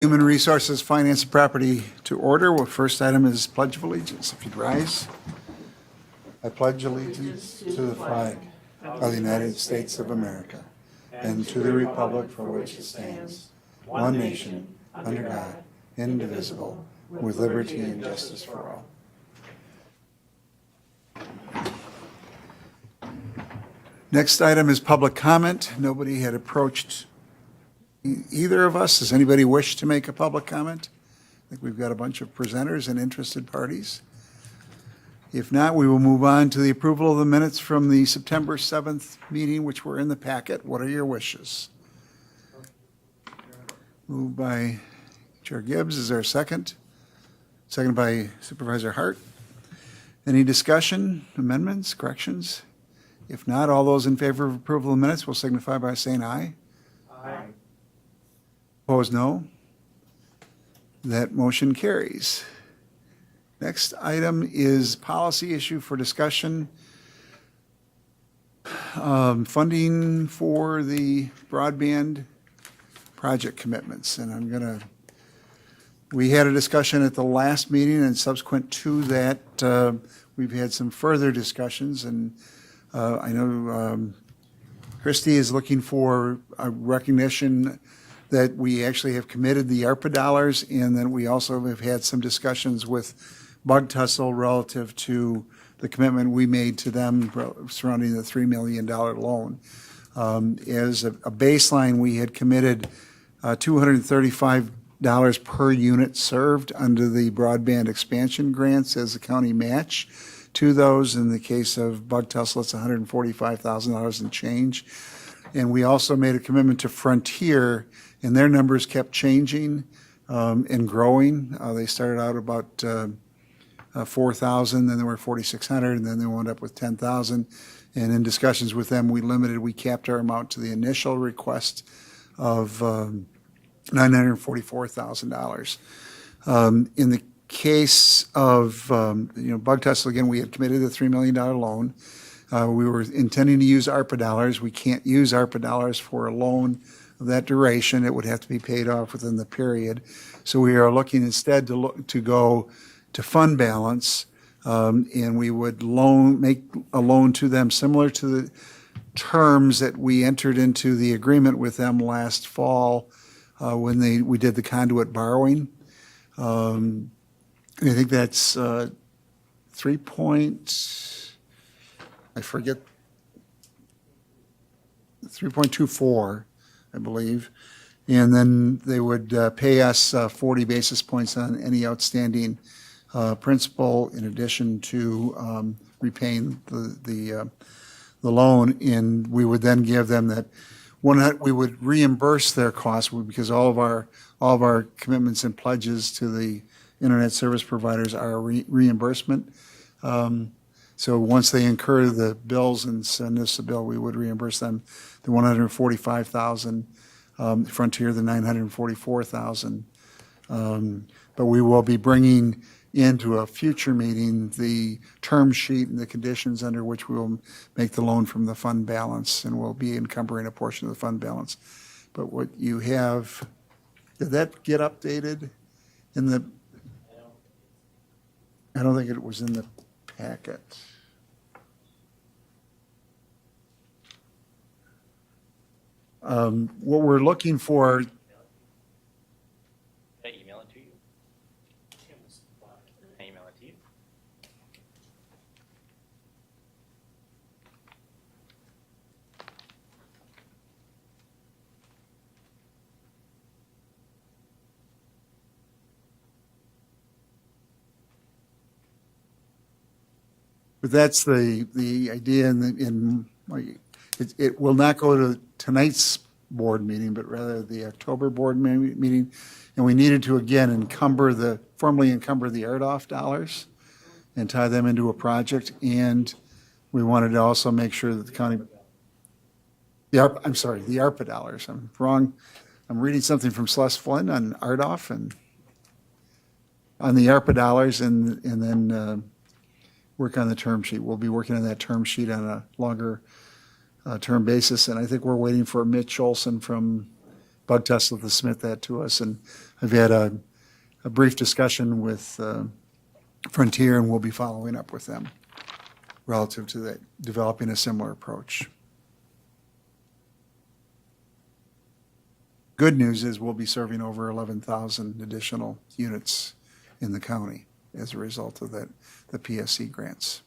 Human Resources, Finance, and Property to order. Well, first item is Pledge of Allegiance. If you'd rise. I pledge allegiance to the flag of the United States of America and to the republic for which it stands, one nation, under God, indivisible, with liberty and justice for all. Next item is public comment. Nobody had approached either of us. Does anybody wish to make a public comment? I think we've got a bunch of presenters and interested parties. If not, we will move on to the approval of the minutes from the September 7th meeting, which were in the packet. What are your wishes? Moved by Chair Gibbs. Is there a second? Seconded by Supervisor Hart. Any discussion, amendments, corrections? If not, all those in favor of approval of the minutes will signify by saying aye. Aye. Opposed, no. That motion carries. Next item is policy issue for discussion. Funding for the broadband project commitments. And we had a discussion at the last meeting, and subsequent to that, we've had some further discussions. And I know Christie is looking for a recognition that we actually have committed the ARPA dollars, and then we also have had some discussions with Bug Tussle relative to the commitment we made to them surrounding the $3 million loan. As a baseline, we had committed $235 per unit served under the broadband expansion grants as a county match to those. In the case of Bug Tussle, it's $145,000 and change. And we also made a commitment to Frontier, and their numbers kept changing and growing. They started out about 4,000, then they were 4,600, and then they wound up with 10,000. And in discussions with them, we capped our amount to the initial request of $944,000. In the case of Bug Tussle, again, we had committed a $3 million loan. We were intending to use ARPA dollars. We can't use ARPA dollars for a loan of that duration. It would have to be paid off within the period. So we are looking instead to go to fund balance, and we would make a loan to them similar to the terms that we entered into the agreement with them last fall when we did the conduit borrowing. I think that's 3.24, I believe. And then they would pay us 40 basis points on any outstanding principal in addition to repaying the loan. And we would then give them that we would reimburse their costs because all of our commitments and pledges to the internet service providers are reimbursement. So once they incur the bills and send us a bill, we would reimburse them the $145,000, Frontier the $944,000. But we will be bringing into a future meeting the term sheet and the conditions under which we will make the loan from the fund balance, and we'll be encumbering a portion of the fund balance. But what you have, did that get updated in the? I don't think it was in the packet. What we're looking for. Did I email it to you? I email it to you? But that's the idea, it will not go to tonight's board meeting, but rather the October board meeting. And we needed to, again, formally encumber the RDOF dollars and tie them into a project. And we wanted to also make sure that the county, the ARPA dollars. I'm wrong. I'm reading something from Celeste Flynn on RDOF and on the ARPA dollars, and then work on the term sheet. We'll be working on that term sheet on a longer term basis, and I think we're waiting for Mitch Olson from Bug Tussle to submit that to us. And I've had a brief discussion with Frontier, and we'll be following up with them relative to that, developing a similar approach. Good news is we'll be serving over 11,000 additional units in the county as a result of that, the PSC grants.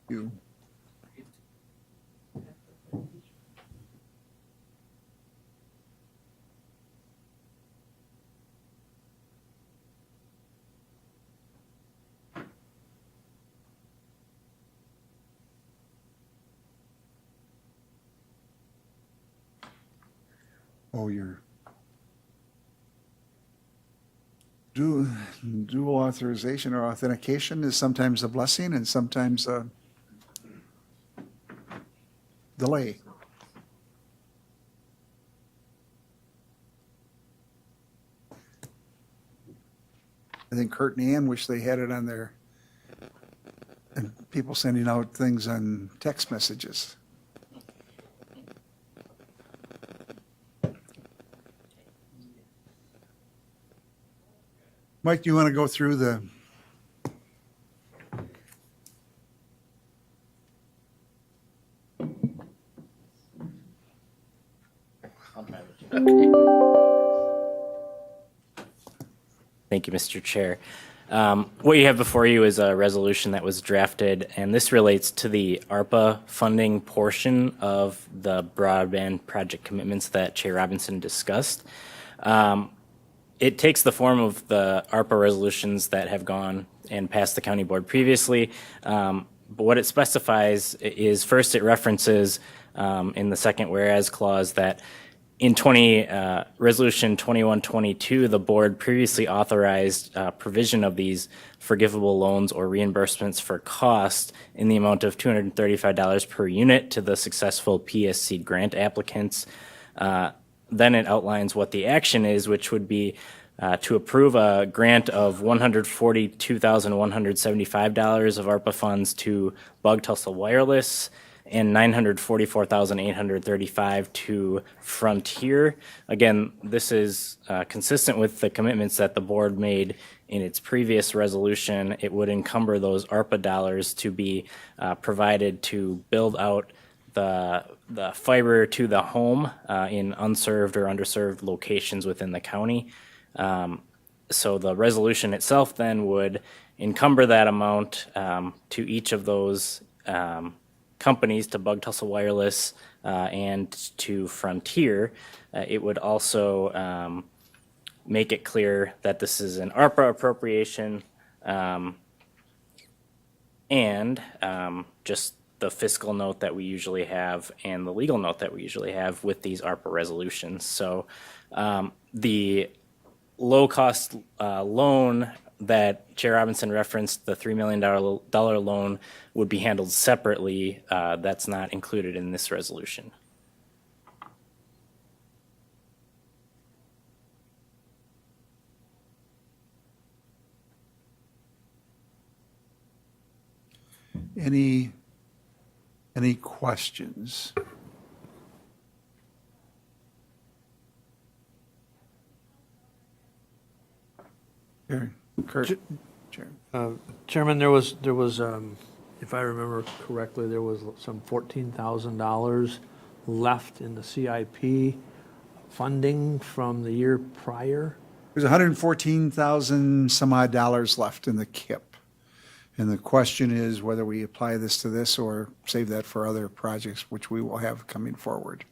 You. Oh, your dual authorization or authentication is sometimes a blessing and sometimes a delay. I think Kurt and Ann wish they had it on their, and people sending out things on text messages. Mike, do you want to go through the? Thank you, Mr. Chair. What you have before you is a resolution that was drafted, and this relates to the ARPA funding portion of the broadband project commitments that Chair Robinson discussed. It takes the form of the ARPA resolutions that have gone and passed the county board previously. But what it specifies is, first, it references in the second whereas clause that in Resolution 2122, the board previously authorized provision of these forgivable loans or reimbursements for cost in the amount of $235 per unit to the successful PSC grant applicants. Then it outlines what the action is, which would be to approve a grant of $142,175 of ARPA funds to Bug Tussle Wireless and $944,835 to Frontier. Again, this is consistent with the commitments that the board made in its previous resolution. It would encumber those ARPA dollars to be provided to build out the fiber to the home in unserved or underserved locations within the county. So the resolution itself then would encumber that amount to each of those companies, to Bug Tussle Wireless and to Frontier. It would also make it clear that this is an ARPA appropriation and just the fiscal note that we usually have and the legal note that we usually have with these ARPA resolutions. So the low-cost loan that Chair Robinson referenced, the $3 million loan, would be handled separately. That's not included in this resolution. Any questions? Kurt. Chairman, there was, if I remember correctly, there was some $14,000 left in the CIP funding from the year prior. There's 114,000 some odd dollars left in the KIP. And the question is whether we apply this to this or save that for other projects, which we will have coming forward.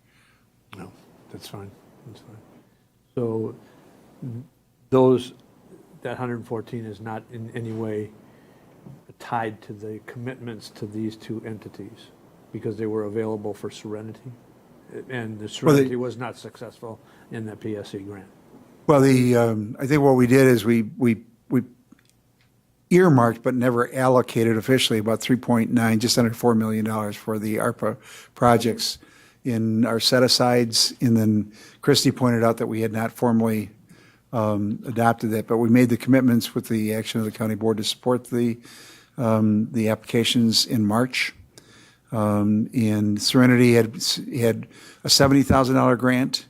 No, that's fine. That's fine. So that 114 is not in any way tied to the commitments to these two entities because they were available for Serenity, and the Serenity was not successful in the PSC grant. Well, I think what we did is we earmarked but never allocated officially about 3.9, just under $4 million for the ARPA projects in our set-asides. And then Christie pointed out that we had not formally adopted that, but we made the commitments with the action of the county board to support the applications in March. And Serenity had a $70,000 grant,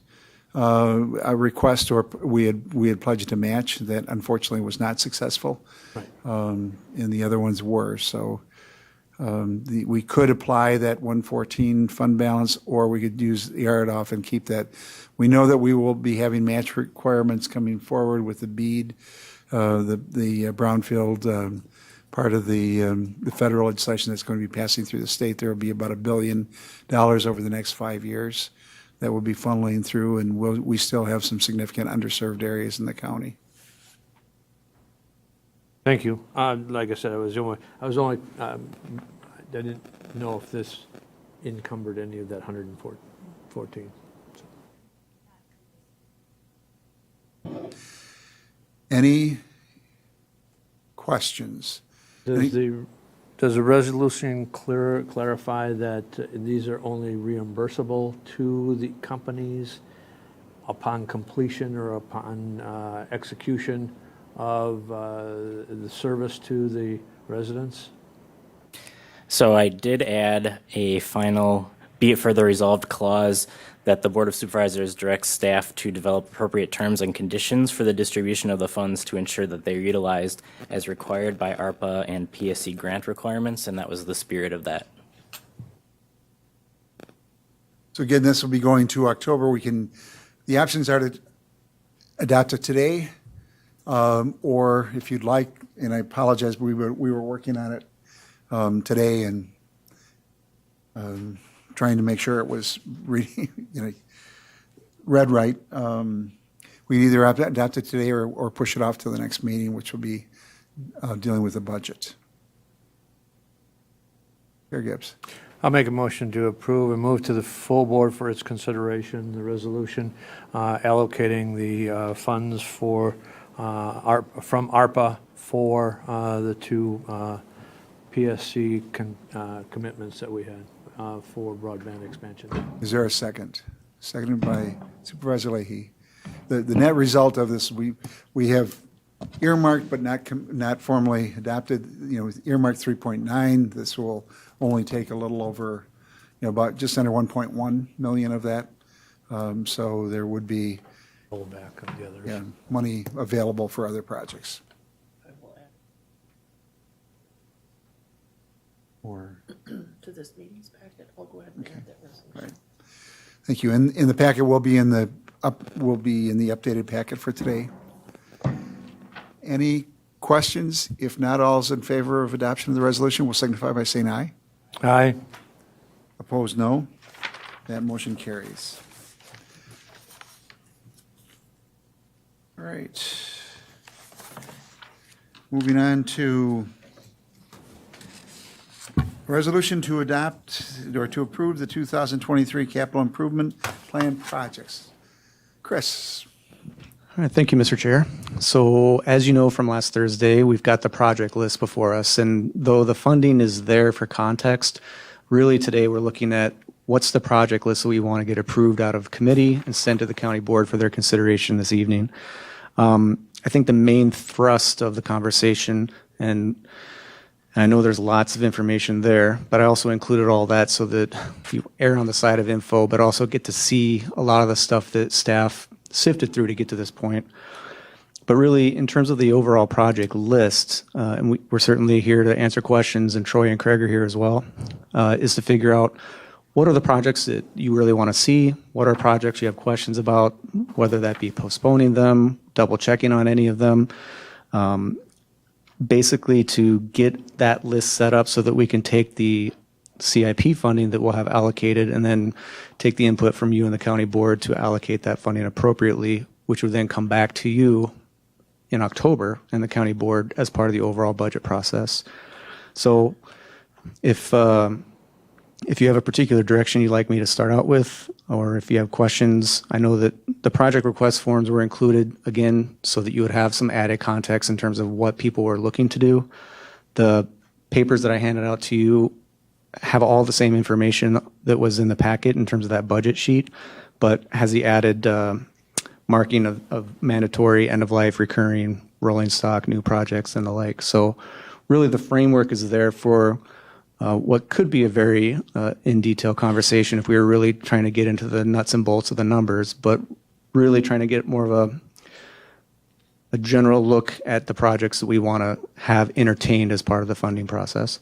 a request, or we had pledged to match that unfortunately was not successful. Right. And the other ones were. So we could apply that 114 fund balance, or we could use the RDOF and keep that. We know that we will be having match requirements coming forward with the BEAD, the brownfield part of the federal legislation that's going to be passing through the state. There will be about $1 billion over the next 5 years that will be funneling through, and we still have some significant underserved areas in the county. Thank you. Like I said, I didn't know if this encumbered any of that 114. Any questions? Does the resolution clarify that these are only reimbursable to the companies upon completion or upon execution of the service to the residents? So I did add a final be it further resolved clause that the Board of Supervisors directs staff to develop appropriate terms and conditions for the distribution of the funds to ensure that they're utilized as required by ARPA and PSC grant requirements, and that was the spirit of that. So again, this will be going to October. The options are to adopt it today, or if you'd like, and I apologize, we were working on it today and trying to make sure it was read right. We either adopt it today or push it off to the next meeting, which will be dealing with the budget. Chair Gibbs. I'll make a motion to approve and move to the full board for its consideration, the resolution allocating the funds from ARPA for the two PSC commitments that we had for broadband expansion. Is there a second? Seconded by Supervisor Leahy. The net result of this, we have earmarked but not formally adopted, earmarked 3.9. This will only take a little over, about just under 1.1 million of that. So there would be Roll back on the others. money available for other projects. Or To this meeting's packet, I'll go ahead and add that resolution. right. Thank you. And in the packet will be in the updated packet for today. Any questions? If not, all's in favor of adoption of the resolution will signify by saying aye. Aye. Opposed, no. That motion carries. All right. Moving on to resolution to adopt or to approve the 2023 capital improvement plan projects. Chris. All right, thank you, Mr. Chair. So as you know from last Thursday, we've got the project list before us, and though the funding is there for context, really today we're looking at what's the project list that we want to get approved out of committee and sent to the county board for their consideration this evening. I think the main thrust of the conversation, and I know there's lots of information there, but I also included all that so that you err on the side of info, but also get to see a lot of the stuff that staff sifted through to get to this point. But really, in terms of the overall project list, and we're certainly here to answer questions, and Troy and Craig are here as well, is to figure out what are the projects that you really want to see, what are projects you have questions about, whether that be postponing them, double checking on any of them, basically to get that list set up so that we can take the CIP funding that we'll have allocated and then take the input from you and the county board to allocate that funding appropriately, which would then come back to you in October and the county board as part of the overall budget process. So if you have a particular direction you'd like me to start out with, or if you have questions, I know that the project request forms were included, again, so that you would have some added context in terms of what people were looking to do. The papers that I handed out to you have all the same information that was in the packet in terms of that budget sheet, but has the added marking of mandatory, end-of-life, recurring, rolling stock, new projects, and the like. So really the framework is there for what could be a very in-detail conversation if we were really trying to get into the nuts and bolts of the numbers, but really trying to get more of a general look at the projects that we want to have entertained as part of the funding process.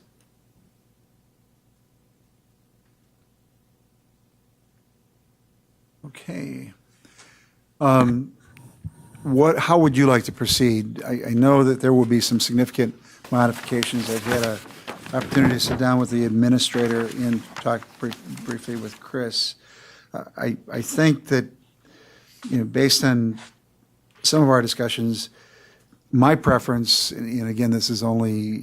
Okay. How would you like to proceed? I know that there will be some significant modifications. I've had an opportunity to sit down with the administrator and talk briefly with Chris. I think that, based on some of our discussions, my preference, and again, this is only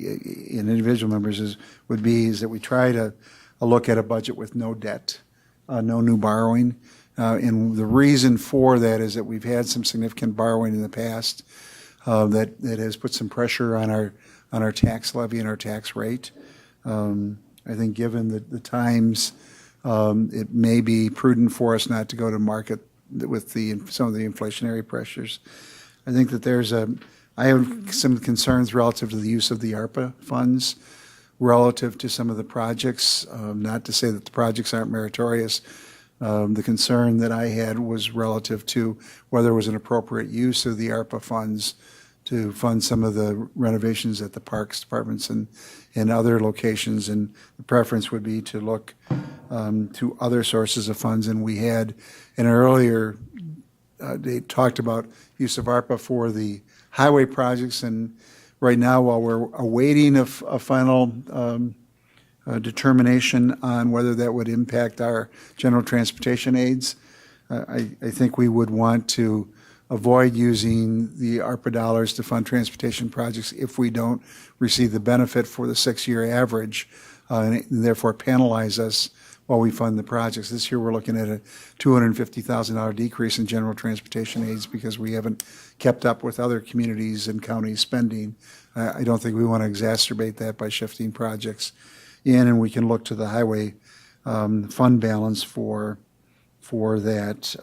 in individual members, is that we try to look at a budget with no debt, no new borrowing. And the reason for that is that we've had some significant borrowing in the past that has put some pressure on our tax levy and our tax rate. I think given the times, it may be prudent for us not to go to market with some of the inflationary pressures. I think that I have some concerns relative to the use of the ARPA funds relative to some of the projects. Not to say that the projects aren't meritorious. The concern that I had was relative to whether it was an appropriate use of the ARPA funds to fund some of the renovations at the parks departments and other locations. And the preference would be to look to other sources of funds. And we had an earlier, they talked about use of ARPA for the highway projects. And right now, while we're awaiting a final determination on whether that would impact our general transportation aids, I think we would want to avoid using the ARPA dollars to fund transportation projects if we don't receive the benefit for the 6-year average, and therefore penalize us while we fund the projects. This year we're looking at a $250,000 decrease in general transportation aids because we haven't kept up with other communities and counties spending. I don't think we want to exacerbate that by shifting projects in, and we can look to the highway fund balance for that.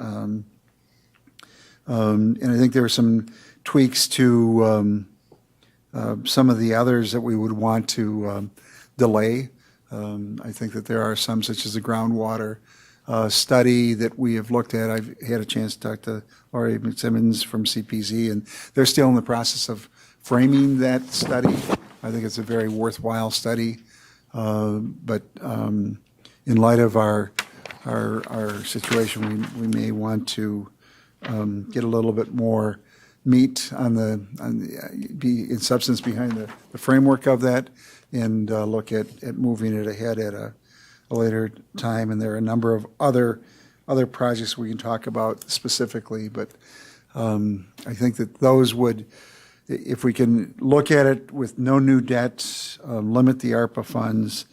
And I think there are some tweaks to some of the others that we would want to delay. I think that there are some, such as the groundwater study that we have looked at. I've had a chance to talk to Laurie McSimmons from CPZ, and they're still in the process of framing that study. I think it's a very worthwhile study. But in light of our situation, we may want to get a little bit more meat be in substance behind the framework of that, and look at moving it ahead at a later time. And there are a number of other projects we can talk about specifically, but I think that those would, if we can look at it with no new debt, limit the ARPA funds,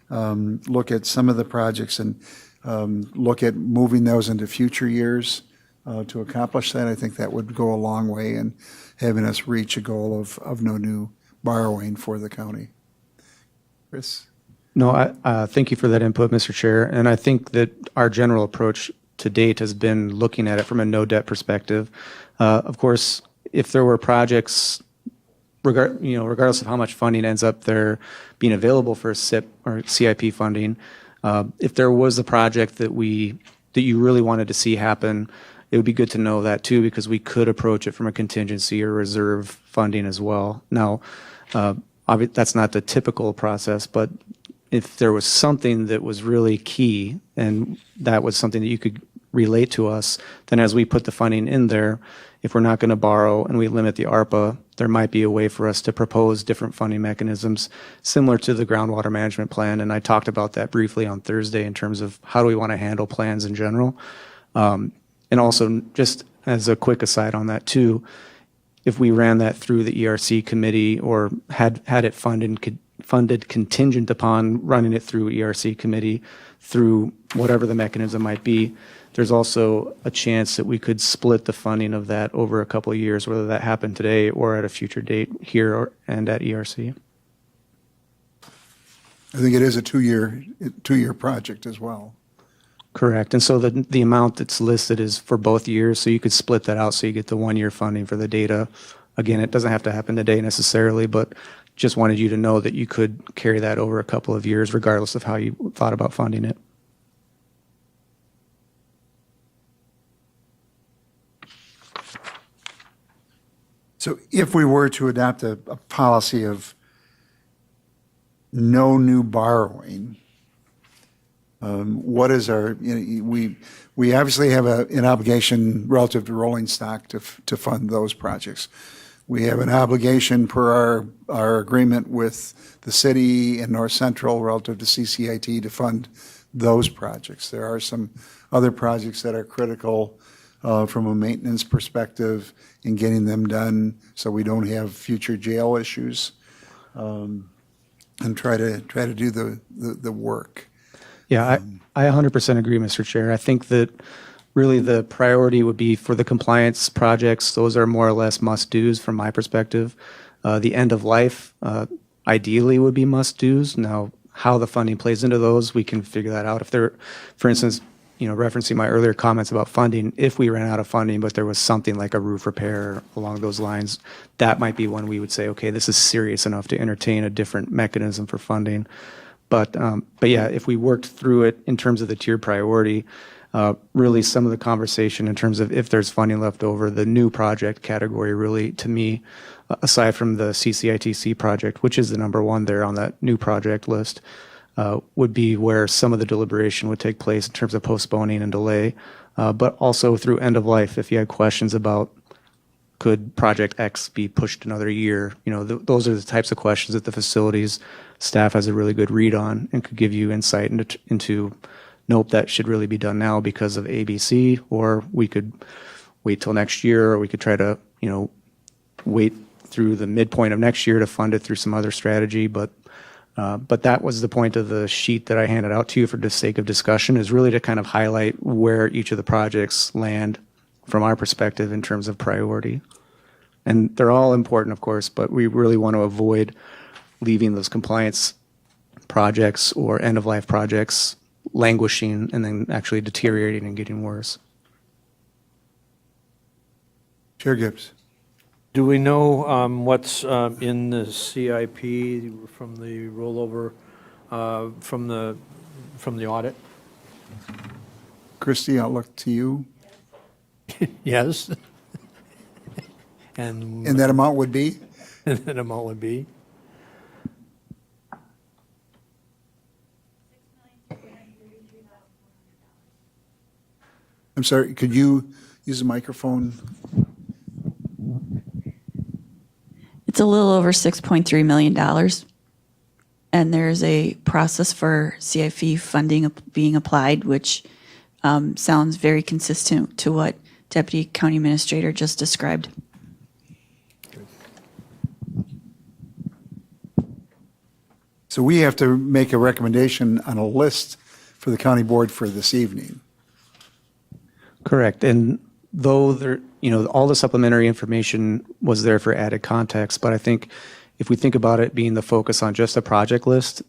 look at some of the projects and look at moving those into future years to accomplish that, I think that would go a long way in having us reach a goal of no new borrowing for the county. Chris? No, thank you for that input, Mr. Chair. And I think that our general approach to date has been looking at it from a no debt perspective. Of course, if there were projects, regardless of how much funding ends up there being available for SIP or CIP funding, if there was a project that you really wanted to see happen, it would be good to know that too, because we could approach it from a contingency or reserve funding as well. Now, that's not the typical process, but if there was something that was really key and that was something that you could relate to us, then as we put the funding in there, if we're not going to borrow and we limit the ARPA, there might be a way for us to propose different funding mechanisms similar to the groundwater management plan. And I talked about that briefly on Thursday in terms of how do we want to handle plans in general. And also, just as a quick aside on that too, if we ran that through the ERC committee or had it funded contingent upon running it through ERC committee through whatever the mechanism might be, there's also a chance that we could split the funding of that over a couple of years, whether that happened today or at a future date here and at ERC. I think it is a two-year project as well. Correct. And so the amount that's listed is for both years, so you could split that out so you get the 1-year funding for the data. Again, it doesn't have to happen today necessarily, but just wanted you to know that you could carry that over a couple of years, regardless of how you thought about funding it. So if we were to adopt a policy of no new borrowing, what is our, we obviously have an obligation relative to rolling stock to fund those projects. We have an obligation per our agreement with the city and North Central relative to CCIT to fund those projects. There are some other projects that are critical from a maintenance perspective in getting them done so we don't have future jail issues, and try to do the work. Yeah, I 100% agree, Mr. Chair. I think that really the priority would be for the compliance projects. Those are more or less must-dos from my perspective. The end of life ideally would be must-dos. Now, how the funding plays into those, we can figure that out. If there, for instance, referencing my earlier comments about funding, if we ran out of funding, but there was something like a roof repair along those lines, that might be when we would say, okay, this is serious enough to entertain a different mechanism for funding. But yeah, if we worked through it in terms of the tiered priority, really some of the conversation in terms of if there's funding left over, the new project category really, to me, aside from the CCITC project, which is the number one there on that new project list, would be where some of the deliberation would take place in terms of postponing and delay, but also through end of life. If you had questions about could project X be pushed another year, those are the types of questions that the facilities staff has a really good read on and could give you insight into nope, that should really be done now because of ABC, or we could wait till next year, or we could try to, wait through the midpoint of next year to fund it through some other strategy. But that was the point of the sheet that I handed out to you for the sake of discussion, is really to kind of highlight where each of the projects land from our perspective in terms of priority. And they're all important, of course, but we really want to avoid leaving those compliance projects or end-of-life projects languishing and then actually deteriorating and getting worse. Chair Gibbs. Do we know what's in the CIP from the rollover from the audit? Christie, I'll look to you. Yes. And And that amount would be? that amount would be? I'm sorry, could you use a microphone? It's a little over $6.3 million. And there's a process for CIP funding being applied, which sounds very consistent to what Deputy County Administrator just described. So we have to make a recommendation on a list for the county board for this evening. Correct. And though there, all the supplementary information was there for added context, but I think if we think about it being the focus on just a project list,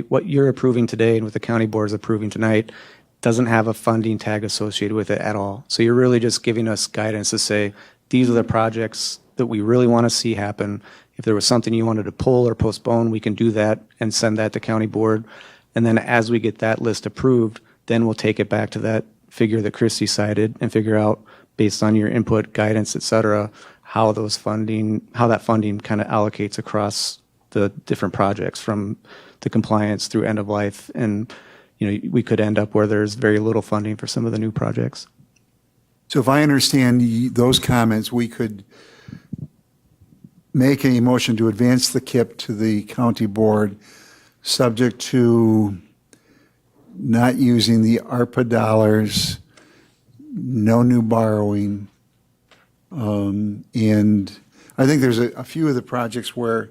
what you're approving today and what the county board is approving tonight doesn't have a funding tag associated with it at all. So you're really just giving us guidance to say, these are the projects that we really want to see happen. If there was something you wanted to pull or postpone, we can do that and send that to county board. And then as we get that list approved, then we'll take it back to that figure that Christie cited and figure out, based on your input, guidance, et cetera, how that funding kind of allocates across the different projects from the compliance through end of life. And, we could end up where there's very little funding for some of the new projects. So if I understand those comments, we could make a motion to advance the KIP to the county board, subject to not using the ARPA dollars, no new borrowing. And I think there's a few of the projects where,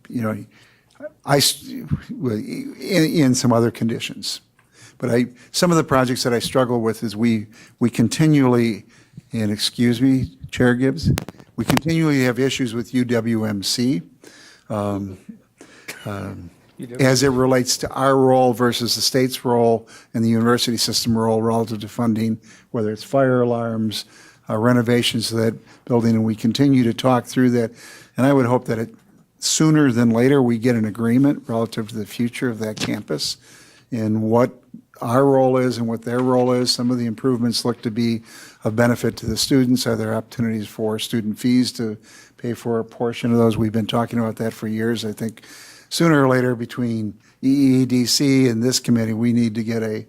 in some other conditions. But some of the projects that I struggle with is we continually, and excuse me, Chair Gibbs, we continually have issues with UWMC as it relates to our role versus the state's role and the university system role relative to funding, whether it's fire alarms, renovations to that building, and we continue to talk through that. And I would hope that sooner than later, we get an agreement relative to the future of that campus and what our role is and what their role is. Some of the improvements look to be of benefit to the students. Are there opportunities for student fees to pay for a portion of those? We've been talking about that for years. I think sooner or later, between EEDC and this committee, we need to get a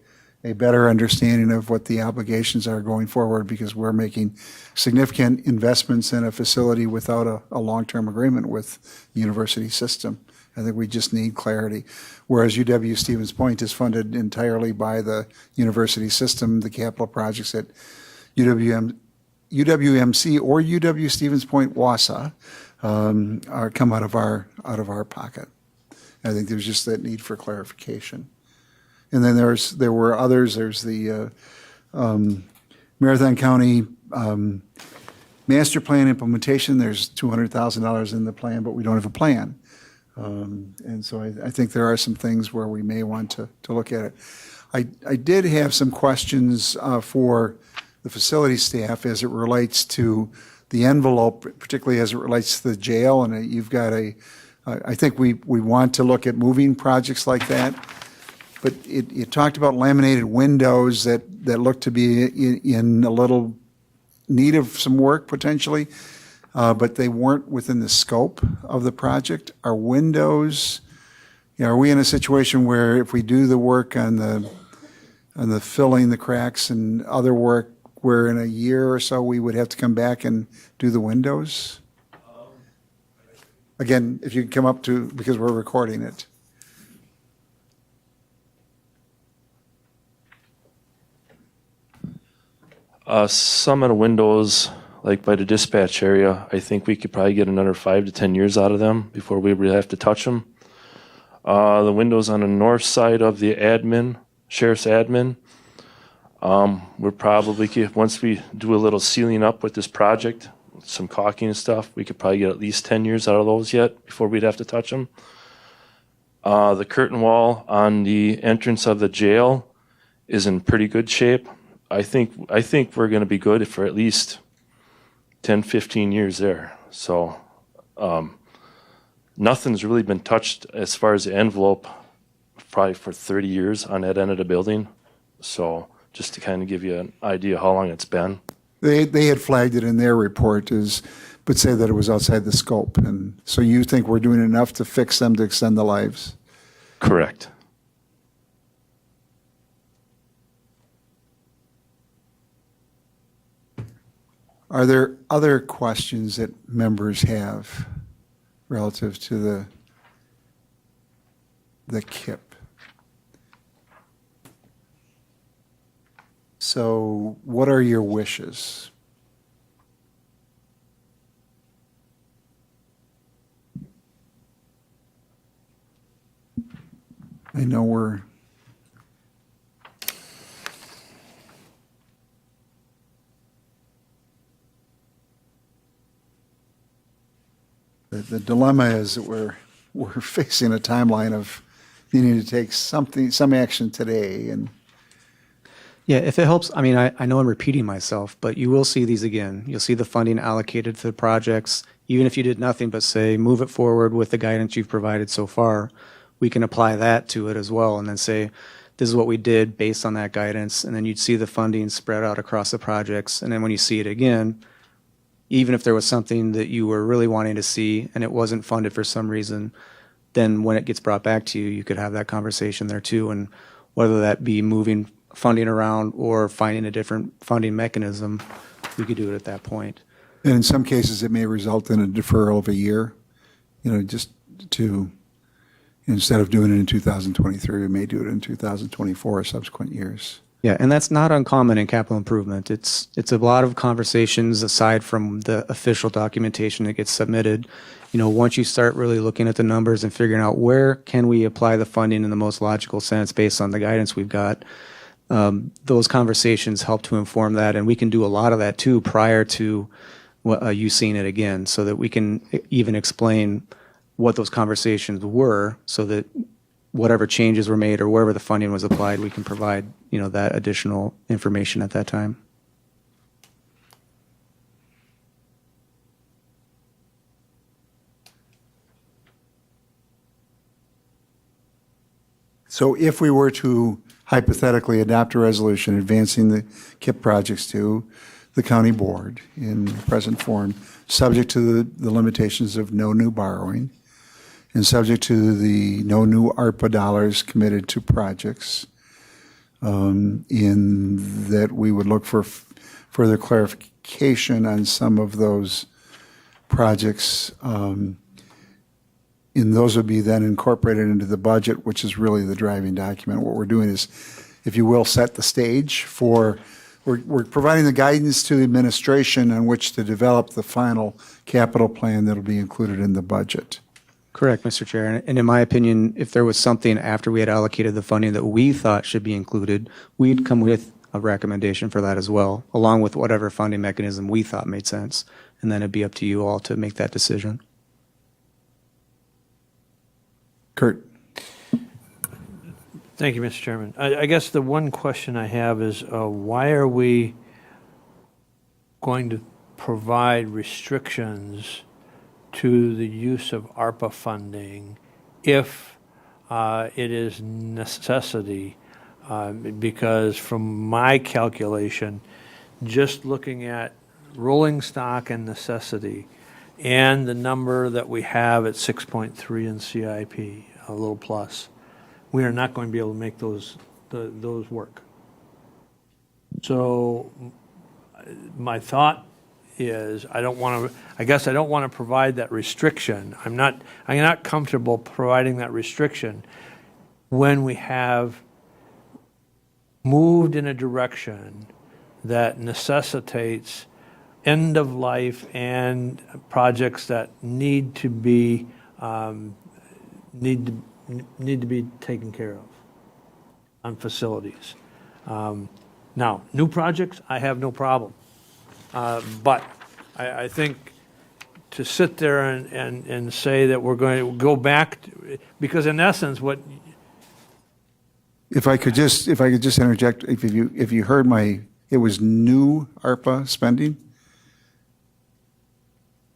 better understanding of what the obligations are going forward, because we're making significant investments in a facility without a long-term agreement with the university system. I think we just need clarity. Whereas UW Stevens Point is funded entirely by the university system, the capital projects at UWMC or UW Stevens Point WASA are come out of our pocket. I think there's just that need for clarification. And then there were others. There's the Marathon County master plan implementation. There's $200,000 in the plan, but we don't have a plan. And so I think there are some things where we may want to look at it. I did have some questions for the facility staff as it relates to the envelope, particularly as it relates to the jail. And you've got I think we want to look at moving projects like that. But it talked about laminated windows that look to be in a little need of some work potentially, but they weren't within the scope of the project. Are windows, are we in a situation where if we do the work on the filling the cracks and other work, where in a year or so we would have to come back and do the windows? Again, if you can come up to, because we're recording it. Some of the windows, like by the dispatch area, I think we could probably get another 5 to 10 years out of them before we really have to touch them. The windows on the north side of the sheriff's admin, we're probably, once we do a little sealing up with this project, some caulking and stuff, we could probably get at least 10 years out of those yet before we'd have to touch them. The curtain wall on the entrance of the jail is in pretty good shape. I think we're going to be good for at least 10, 15 years there. So nothing's really been touched as far as the envelope probably for 30 years on that end of the building. So just to kind of give you an idea how long it's been. They had flagged it in their report but say that it was outside the scope. And so you think we're doing enough to fix them to extend the lives? Correct. Are there other questions that members have relative to the KIP? So what are your wishes? I know we're the dilemma is that we're facing a timeline of needing to take some action today. And Yeah, if it helps, I mean, I know I'm repeating myself, but you will see these again. You'll see the funding allocated to the projects. Even if you did nothing but say, move it forward with the guidance you've provided so far, we can apply that to it as well and then say, this is what we did based on that guidance. And then you'd see the funding spread out across the projects. And then when you see it again, even if there was something that you were really wanting to see and it wasn't funded for some reason, then when it gets brought back to you, you could have that conversation there too. And whether that be moving funding around or finding a different funding mechanism, we could do it at that point. And in some cases, it may result in a deferral of a year, just to, instead of doing it in 2023, we may do it in 2024 or subsequent years. Yeah, and that's not uncommon in capital improvement. It's a lot of conversations aside from the official documentation that gets submitted. Once you start really looking at the numbers and figuring out where can we apply the funding in the most logical sense based on the guidance we've got, those conversations help to inform that, and we can do a lot of that too prior to you seeing it again, so that we can even explain what those conversations were, so that whatever changes were made or wherever the funding was applied, we can provide that additional information at that time. So if we were to hypothetically adopt a resolution advancing the KIP projects to the county board in the present form, subject to the limitations of no new borrowing, and subject to the no new ARPA dollars committed to projects, in that we would look for further clarification on some of those projects, and those would be then incorporated into the budget, which is really the driving document. What we're doing is, if you will, set the stage for, we're providing the guidance to the administration on which to develop the final capital plan that'll be included in the budget. Correct, Mr. Chair. And in my opinion, if there was something after we had allocated the funding that we thought should be included, we'd come with a recommendation for that as well, along with whatever funding mechanism we thought made sense. And then it'd be up to you all to make that decision. Kurt? Thank you, Mr. Chairman. I guess the one question I have is, why are we going to provide restrictions to the use of ARPA funding if it is necessity? Because from my calculation, just looking at rolling stock and necessity and the number that we have at 6.3 in CIP, a little plus, we are not going to be able to make those work. So my thought is I don't want to provide that restriction. I'm not comfortable providing that restriction when we have moved in a direction that necessitates end of life and projects that need to be taken care of on facilities. Now, new projects, I have no problem. But I think to sit there and say that we're going to go back, because in essence, what. If I could just interject, if you heard it was new ARPA spending.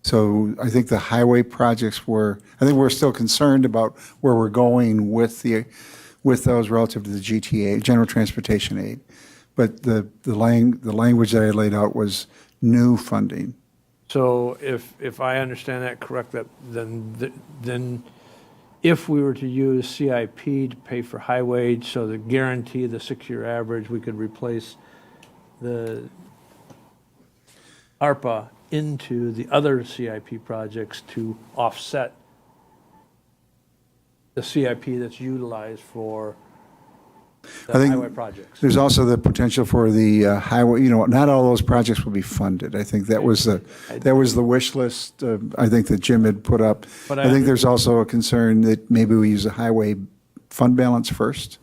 So I think the highway projects I think we're still concerned about where we're going with those relative to the GTA, General Transportation Aid. But the language that I laid out was new funding. So if I understand that correct, then if we were to use CIP to pay for highway, so to guarantee the 6-year average, we could replace the ARPA into the other CIP projects to offset the CIP that's utilized for the I think highway projects. There's also the potential for the highway, not all those projects will be funded. I think that was the wish list, I think that Jim had put up. But I think there's also a concern that maybe we use a highway fund balance first.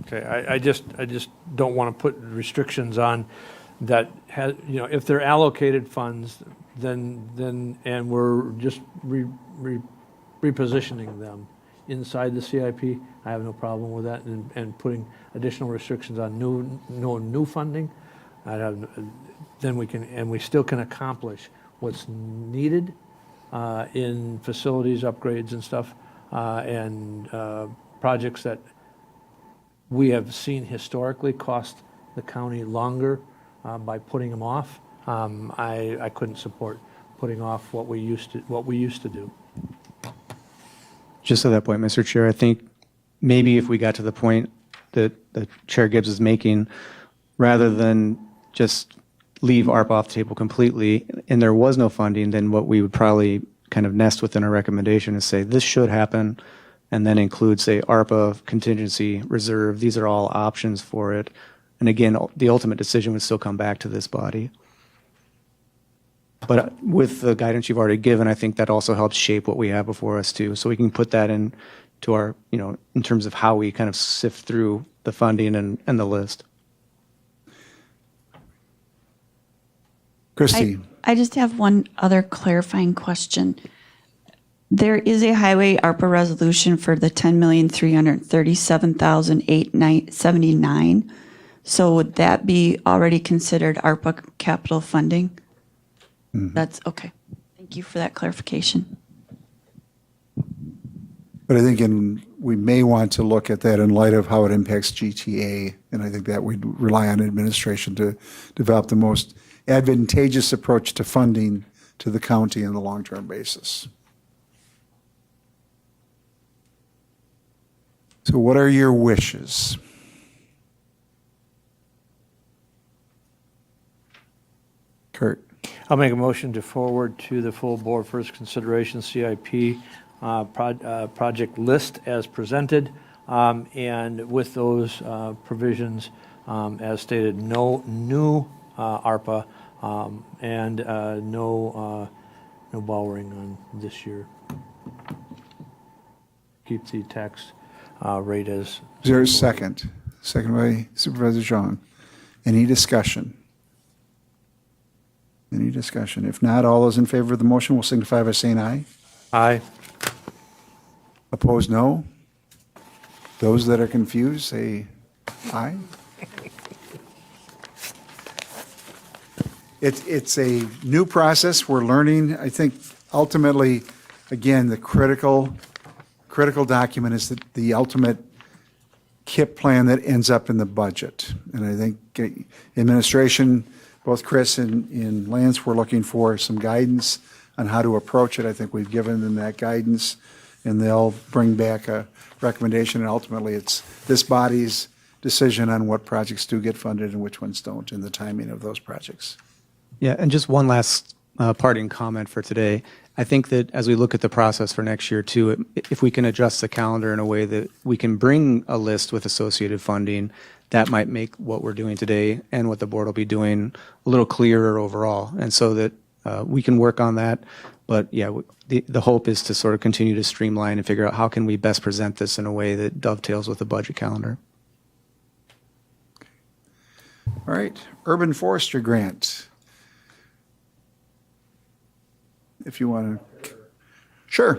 Okay, I just don't want to put restrictions on that has, if they're allocated funds, then and we're just repositioning them inside the CIP, I have no problem with that, and putting additional restrictions on new funding. Then we still can accomplish what's needed in facilities upgrades and stuff, and projects that we have seen historically cost the county longer by putting them off. I couldn't support putting off what we used to do. Just to that point, Mr. Chair, I think maybe if we got to the point that Chair Gibbs is making, rather than just leave ARPA off the table completely, and there was no funding, then what we would probably kind of nest within our recommendation is say this should happen, and then include, say, ARPA, contingency, reserve. These are all options for it. And again, the ultimate decision would still come back to this body. But with the guidance you've already given, I think that also helps shape what we have before us too. So we can put that into our, in terms of how we kind of sift through the funding and the list. Christie. I just have one other clarifying question. There is a highway ARPA resolution for the $10,337,879. So would that be already considered ARPA capital funding? That's okay. Thank you for that clarification. But I think we may want to look at that in light of how it impacts GTA, and I think that we'd rely on administration to develop the most advantageous approach to funding to the county on a long-term basis. So what are your wishes? Kurt? I'll make a motion to forward to the full board first consideration CIP project list as presented, and with those provisions, as stated, no new ARPA, and no borrowing on this year. Keep the tax rate as. Is there a second? Second by Supervisor Zhang. Any discussion? Any discussion? If not, all those in favor of the motion will signify by saying aye. Aye. Opposed, no. Those that are confused, say aye. It's a new process. We're learning. I think ultimately, again, the critical document is the ultimate KIP plan that ends up in the budget. And I think administration, both Chris and Lance, were looking for some guidance on how to approach it. I think we've given them that guidance, and they'll bring back a recommendation, and ultimately it's this body's decision on what projects do get funded and which ones don't, and the timing of those projects. Yeah, and just one last parting comment for today. I think that as we look at the process for next year too, if we can adjust the calendar in a way that we can bring a list with associated funding, that might make what we're doing today and what the board will be doing a little clearer overall. And so that we can work on that. But yeah, the hope is to sort of continue to streamline and figure out how can we best present this in a way that dovetails with the budget calendar. All right, urban forestry grant. If you want to. Sure.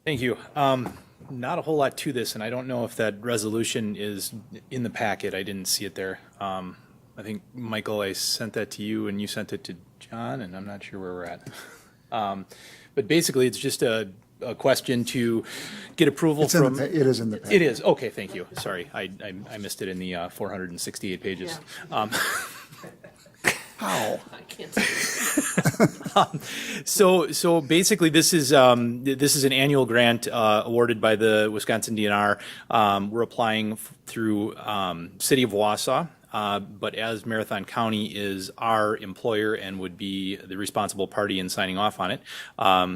Thank you. Not a whole lot to this, and I don't know if that resolution is in the packet. I didn't see it there. I think, Michael, I sent that to you, and you sent it to John, and I'm not sure where we're at. But basically, it's just a question to get approval from. It is in the packet. It is. Okay, thank you. Sorry, I missed it in the 468 pages. How? I can't say. So basically, this is an annual grant awarded by the Wisconsin DNR. We're applying through City of Wausau. But as Marathon County is our employer and would be the responsible party in signing off on it,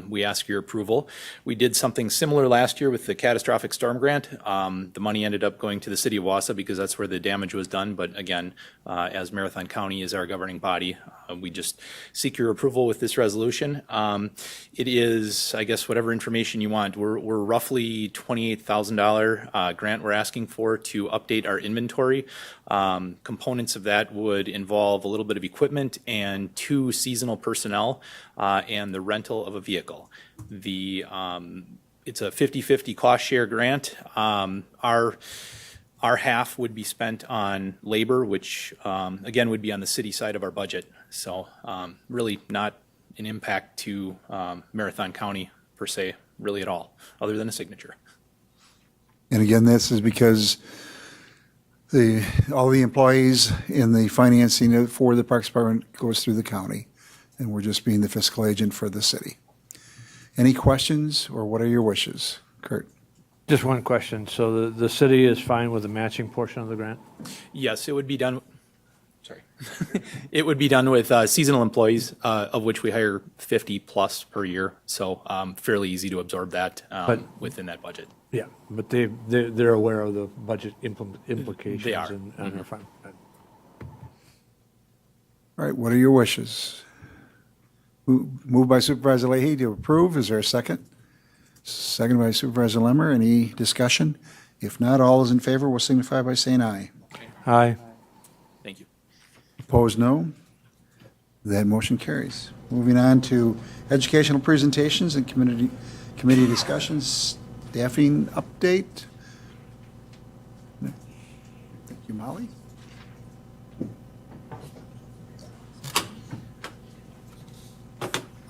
we ask your approval. We did something similar last year with the catastrophic storm grant. The money ended up going to the City of Wausau because that's where the damage was done. But again, as Marathon County is our governing body, we just seek your approval with this resolution. It is, I guess, whatever information you want. We're roughly $28,000 grant we're asking for to update our inventory. Components of that would involve a little bit of equipment and 2 seasonal personnel and the rental of a vehicle. It's a 50-50 cost share grant. Our half would be spent on labor, which again would be on the city side of our budget. So really not an impact to Marathon County per se, really at all, other than a signature. And again, this is because all the employees in the financing for the Parks Department goes through the county, and we're just being the fiscal agent for the city. Any questions, or what are your wishes? Kurt? Just one question. So the city is fine with the matching portion of the grant? Yes, it would be done. Sorry, it would be done with seasonal employees, of which we hire 50 plus per year. So fairly easy to absorb that within that budget. Yeah, but they're aware of the budget implications. They are. And are fine. All right, what are your wishes? Moved by Supervisor Leahy to approve. Is there a second? Second by Supervisor Lemmer. Any discussion? If not, all those in favor will signify by saying aye. Aye. Thank you. Opposed, no. That motion carries. Moving on to educational presentations and committee discussions. Staffing update. Thank you, Molly.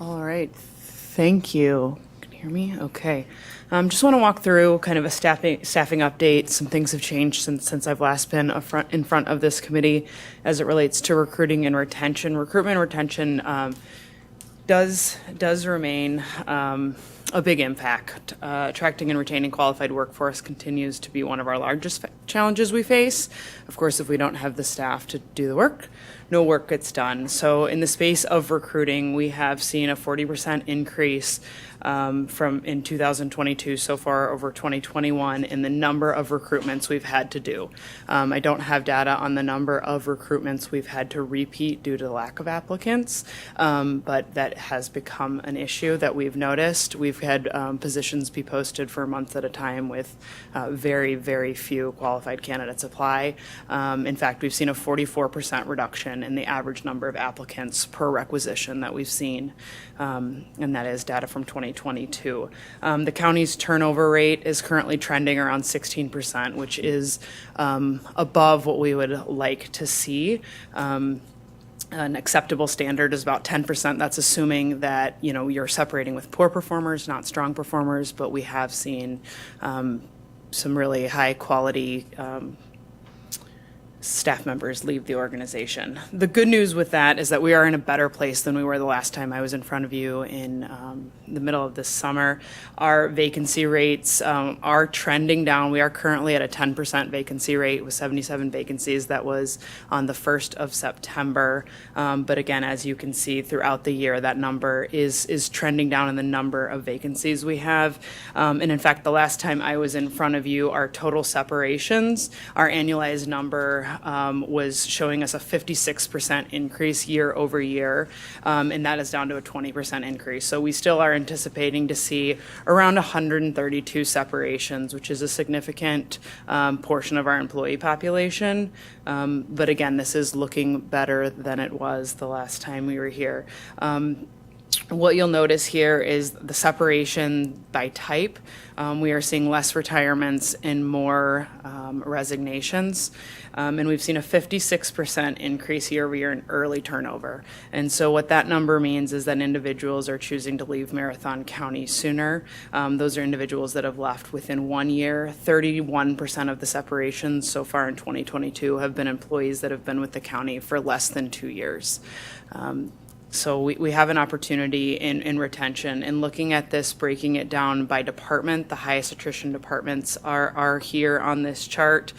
All right, thank you. Can you hear me? Okay. Just want to walk through kind of a staffing update. Some things have changed since I've last been in front of this committee as it relates to recruiting and retention. Recruitment and retention does remain a big impact. Attracting and retaining qualified workforce continues to be one of our largest challenges we face. Of course, if we don't have the staff to do the work, no work gets done. So in the space of recruiting, we have seen a 40% increase from in 2022 so far over 2021 in the number of recruitments we've had to do. I don't have data on the number of recruitments we've had to repeat due to lack of applicants, but that has become an issue that we've noticed. We've had positions be posted for months at a time with very, very few qualified candidates apply. In fact, we've seen a 44% reduction in the average number of applicants per requisition that we've seen, and that is data from 2022. The county's turnover rate is currently trending around 16%, which is above what we would like to see. An acceptable standard is about 10%. That's assuming that, you know, you're separating with poor performers, not strong performers, but we have seen some really high quality staff members leave the organization. The good news with that is that we are in a better place than we were the last time I was in front of you in the middle of this summer. Our vacancy rates are trending down. We are currently at a 10% vacancy rate with 77 vacancies. That was on the 1st of September. But again, as you can see throughout the year, that number is trending down in the number of vacancies we have. And in fact, the last time I was in front of you, our total separations, our annualized number was showing us a 56% increase year over year, and that is down to a 20% increase. So we still are anticipating to see around 132 separations, which is a significant portion of our employee population. But again, this is looking better than it was the last time we were here. What you'll notice here is the separation by type. We are seeing less retirements and more resignations. And we've seen a 56% increase year over year in early turnover. And so what that number means is that individuals are choosing to leave Marathon County sooner. Those are individuals that have left within 1 year. 31% of the separations so far in 2022 have been employees that have been with the county for less than 2 years. So we have an opportunity in retention. And looking at this, breaking it down by department, the highest attrition departments are here on this chart.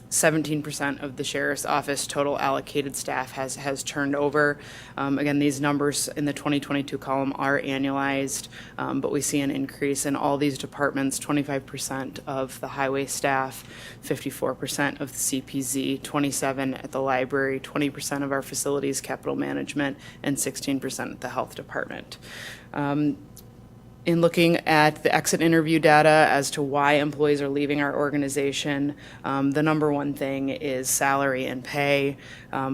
17% of the sheriff's office total allocated staff has turned over. Again, these numbers in the 2022 column are annualized, but we see an increase in all these departments, 25% of the highway staff, 54% of the CPZ, 27% at the library, 20% of our facilities capital management, and 16% at the health department. In looking at the exit interview data as to why employees are leaving our organization, the number one thing is salary and pay,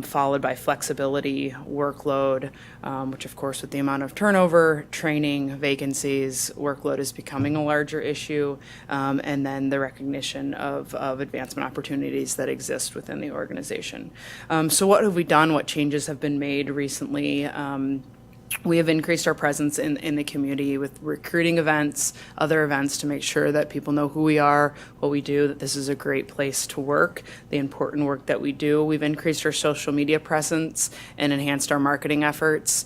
followed by flexibility, workload, which of course with the amount of turnover, training, vacancies, workload is becoming a larger issue, and then the recognition of advancement opportunities that exist within the organization. So what have we done? What changes have been made recently? We have increased our presence in the community with recruiting events, other events to make sure that people know who we are, what we do, that this is a great place to work, the important work that we do. We've increased our social media presence and enhanced our marketing efforts,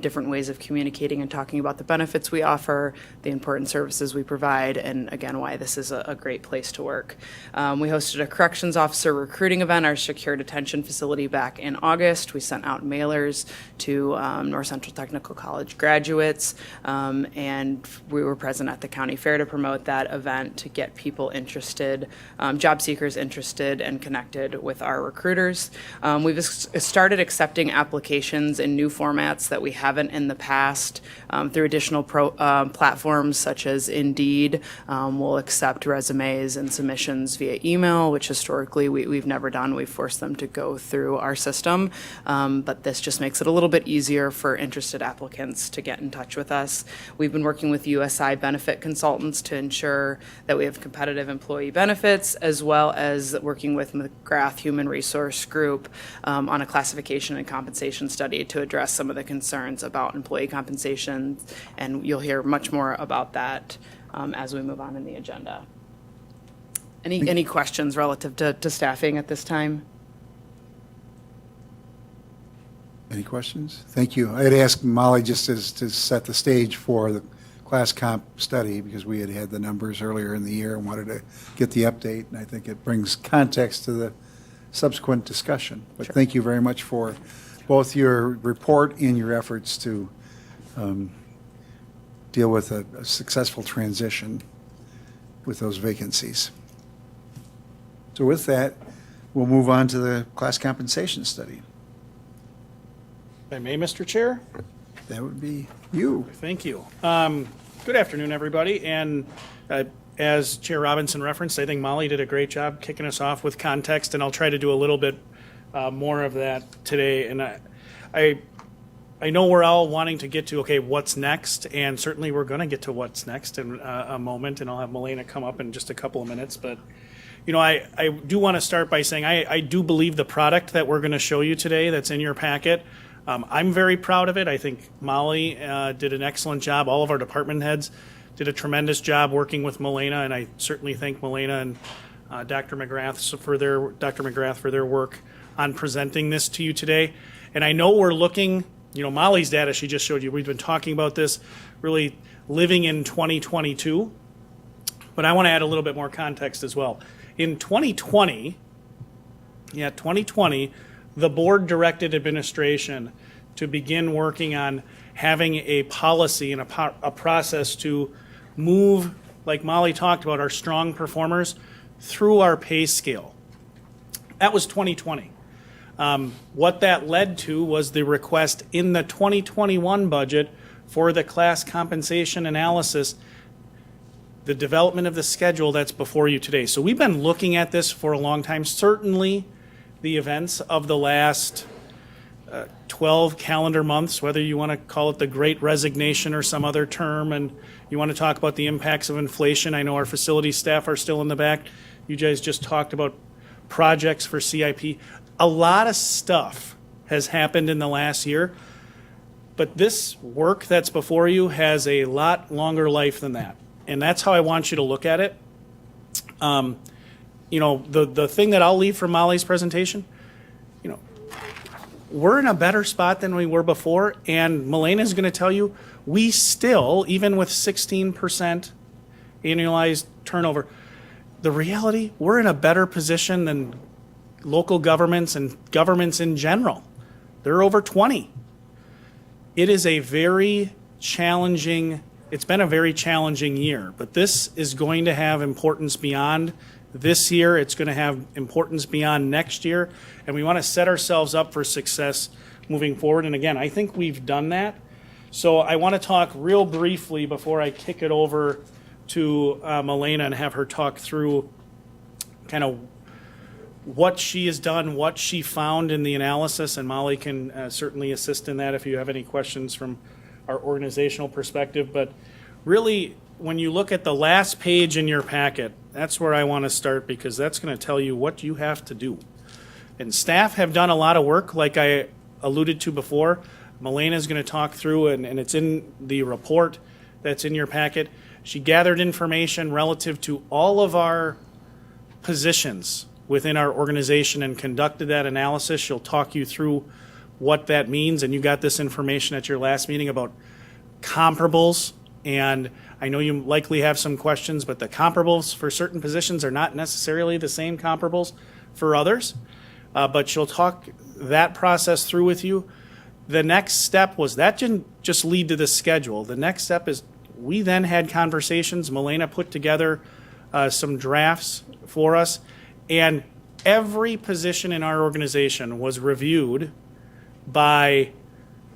different ways of communicating and talking about the benefits we offer, the important services we provide, and again, why this is a great place to work. We hosted a corrections officer recruiting event, our secure detention facility, back in August. We sent out mailers to North Central Technical College graduates, and we were present at the county fair to promote that event to get people interested, job seekers interested and connected with our recruiters. We've started accepting applications in new formats that we haven't in the past through additional platforms such as Indeed. We'll accept resumes and submissions via email, which historically we've never done. We've forced them to go through our system, but this just makes it a little bit easier for interested applicants to get in touch with us. We've been working with USI benefit consultants to ensure that we have competitive employee benefits, as well as working with McGrath Human Resource Group on a classification and compensation study to address some of the concerns about employee compensation. And you'll hear much more about that as we move on in the agenda. Any questions relative to staffing at this time? Any questions? Thank you. I had asked Molly just to set the stage for the class comp study because we had the numbers earlier in the year and wanted to get the update, and I think it brings context to the subsequent discussion. But thank you very much for both your report and your efforts to deal with a successful transition with those vacancies. So with that, we'll move on to the class compensation study. If I may, Mr. Chair? That would be you. Thank you. Good afternoon, everybody. And as Chair Robinson referenced, I think Molly did a great job kicking us off with context, and I'll try to do a little bit more of that today. And I know we're all wanting to get to, okay, what's next? And certainly we're going to get to what's next in a moment, and I'll have Milena come up in just a couple of minutes. But, you know, I do want to start by saying I do believe the product that we're going to show you today that's in your packet, I'm very proud of it. I think Molly did an excellent job. All of our department heads did a tremendous job working with Milena, and I certainly thank Milena and Dr. Mcgrath for their work on presenting this to you today. And I know we're looking, you know, Molly's data she just showed you, we've been talking about this really living in 2022, but I want to add a little bit more context as well. In 2020, the board directed administration to begin working on having a policy and a process to move, like Molly talked about, our strong performers through our pay scale. That was 2020. What that led to was the request in the 2021 budget for the class compensation analysis, the development of the schedule that's before you today. So we've been looking at this for a long time. Certainly the events of the last 12 calendar months, whether you want to call it the Great Resignation or some other term, and you want to talk about the impacts of inflation. I know our facility staff are still in the back. You guys just talked about projects for CIP. A lot of stuff has happened in the last year, but this work that's before you has a lot longer life than that. And that's how I want you to look at it. You know, the thing that I'll leave from Molly's presentation, you know, we're in a better spot than we were before, and Milena's going to tell you, we still, even with 16% annualized turnover, the reality, we're in a better position than local governments and governments in general. They're over 20. It is a very challenging, it's been a very challenging year, but this is going to have importance beyond this year. It's going to have importance beyond next year, and we want to set ourselves up for success moving forward. And again, I think we've done that. So I want to talk real briefly before I kick it over to Milena and have her talk through kind of what she has done, what she found in the analysis, and Molly can certainly assist in that if you have any questions from our organizational perspective. But really, when you look at the last page in your packet, that's where I want to start, because that's going to tell you what you have to do. And staff have done a lot of work, like I alluded to before. Milena is going to talk through, and it's in the report that's in your packet. She gathered information relative to all of our positions within our organization and conducted that analysis. She'll talk you through what that means, and you got this information at your last meeting about comparables. And I know you likely have some questions, but the comparables for certain positions are not necessarily the same comparables for others. But she'll talk that process through with you. The next step was, that didn't just lead to the schedule. The next step is we then had conversations. Milena put together some drafts for us, and every position in our organization was reviewed by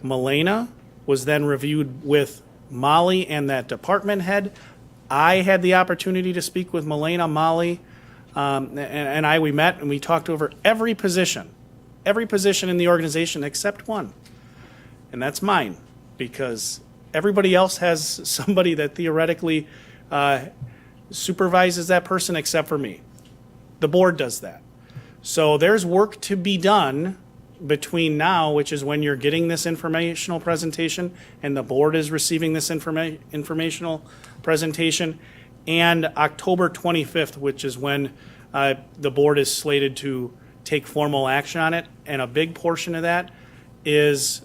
Milena, was then reviewed with Molly and that department head. I had the opportunity to speak with Milena, Molly, and I. We met and we talked over every position in the organization except one. and that's mine, because everybody else has somebody that theoretically supervises that person except for me. The board does that. So there's work to be done between now, which is when you're getting this informational presentation and the board is receiving this informational presentation, and October 25th, which is when the board is slated to take formal action on it. And a big portion of that is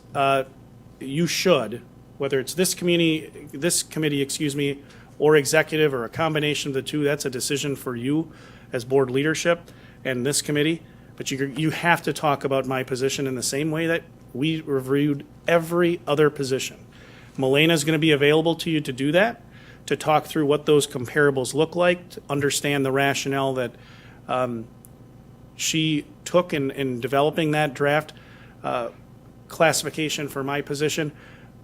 you should, whether it's this committee, excuse me, or executive, or a combination of the two, that's a decision for you as board leadership and this committee. But you have to talk about my position in the same way that we reviewed every other position. Milena is going to be available to you to do that, to talk through what those comparables look like, to understand the rationale that she took in developing that draft classification for my position.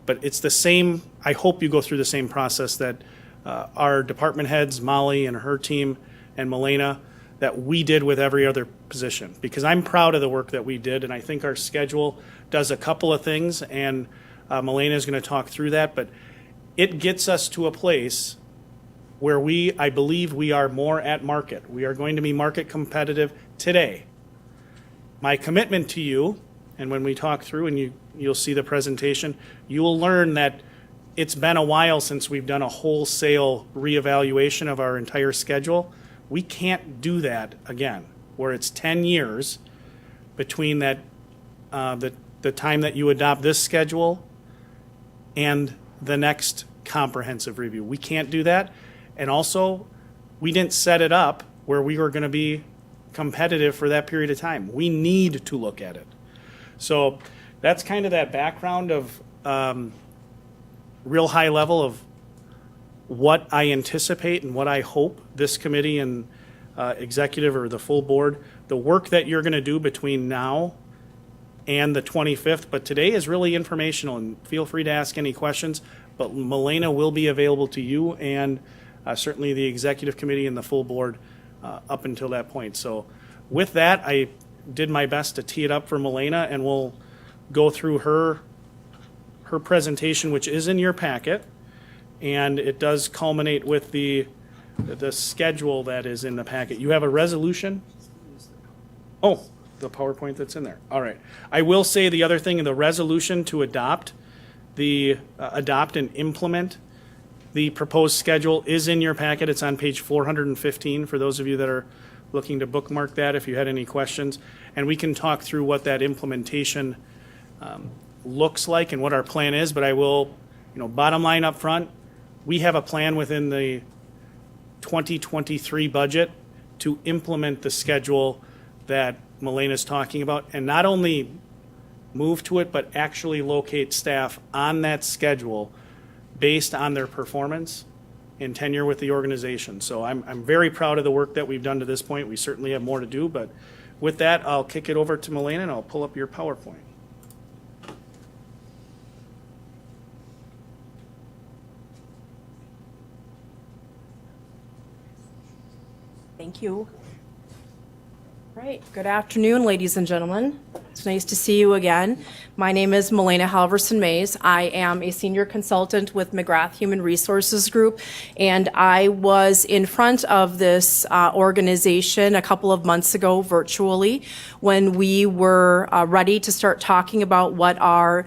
But it's the same, I hope you go through the same process that our department heads, Molly and her team, and Milena, that we did with every other position. Because I'm proud of the work that we did, and I think our schedule does a couple of things, and Milena is going to talk through that, but it gets us to a place where I believe we are more at market. We are going to be market competitive today. My commitment to you, and when we talk through and you'll see the presentation, you will learn that it's been a while since we've done a wholesale reevaluation of our entire schedule. We can't do that again, where it's 10 years between that the time that you adopt this schedule and the next comprehensive review. We can't do that. And also, we didn't set it up where we were going to be competitive for that period of time. We need to look at it. So that's kind of that background of real high level of what I anticipate and what I hope this committee and executive or the full board, the work that you're going to do between now and the 25th. But today is really informational, and feel free to ask any questions. But Milena will be available to you and certainly the executive committee and the full board up until that point. So with that, I did my best to tee it up for Milena, and we'll go through her presentation, which is in your packet. And it does culminate with the schedule that is in the packet. You have a resolution? Oh, the PowerPoint that's in there. All right. I will say the other thing, the resolution to adopt and implement the proposed schedule is in your packet. It's on page 415 for those of you that are looking to bookmark that if you had any questions. And we can talk through what that implementation looks like and what our plan is. But I will, bottom line up front, we have a plan within the 2023 budget to implement the schedule that Milena's talking about, and not only move to it, but actually locate staff on that schedule based on their performance and tenure with the organization. So I'm very proud of the work that we've done to this point. We certainly have more to do, but with that, I'll kick it over to Milena and I'll pull up your PowerPoint. Thank you. Right. Good afternoon, ladies and gentlemen. It's nice to see you again. My name is Milena Halverson-Mays. I am a senior consultant with Mcgrath Human Resources Group, and I was in front of this organization a couple of months ago virtually when we were ready to start talking about what our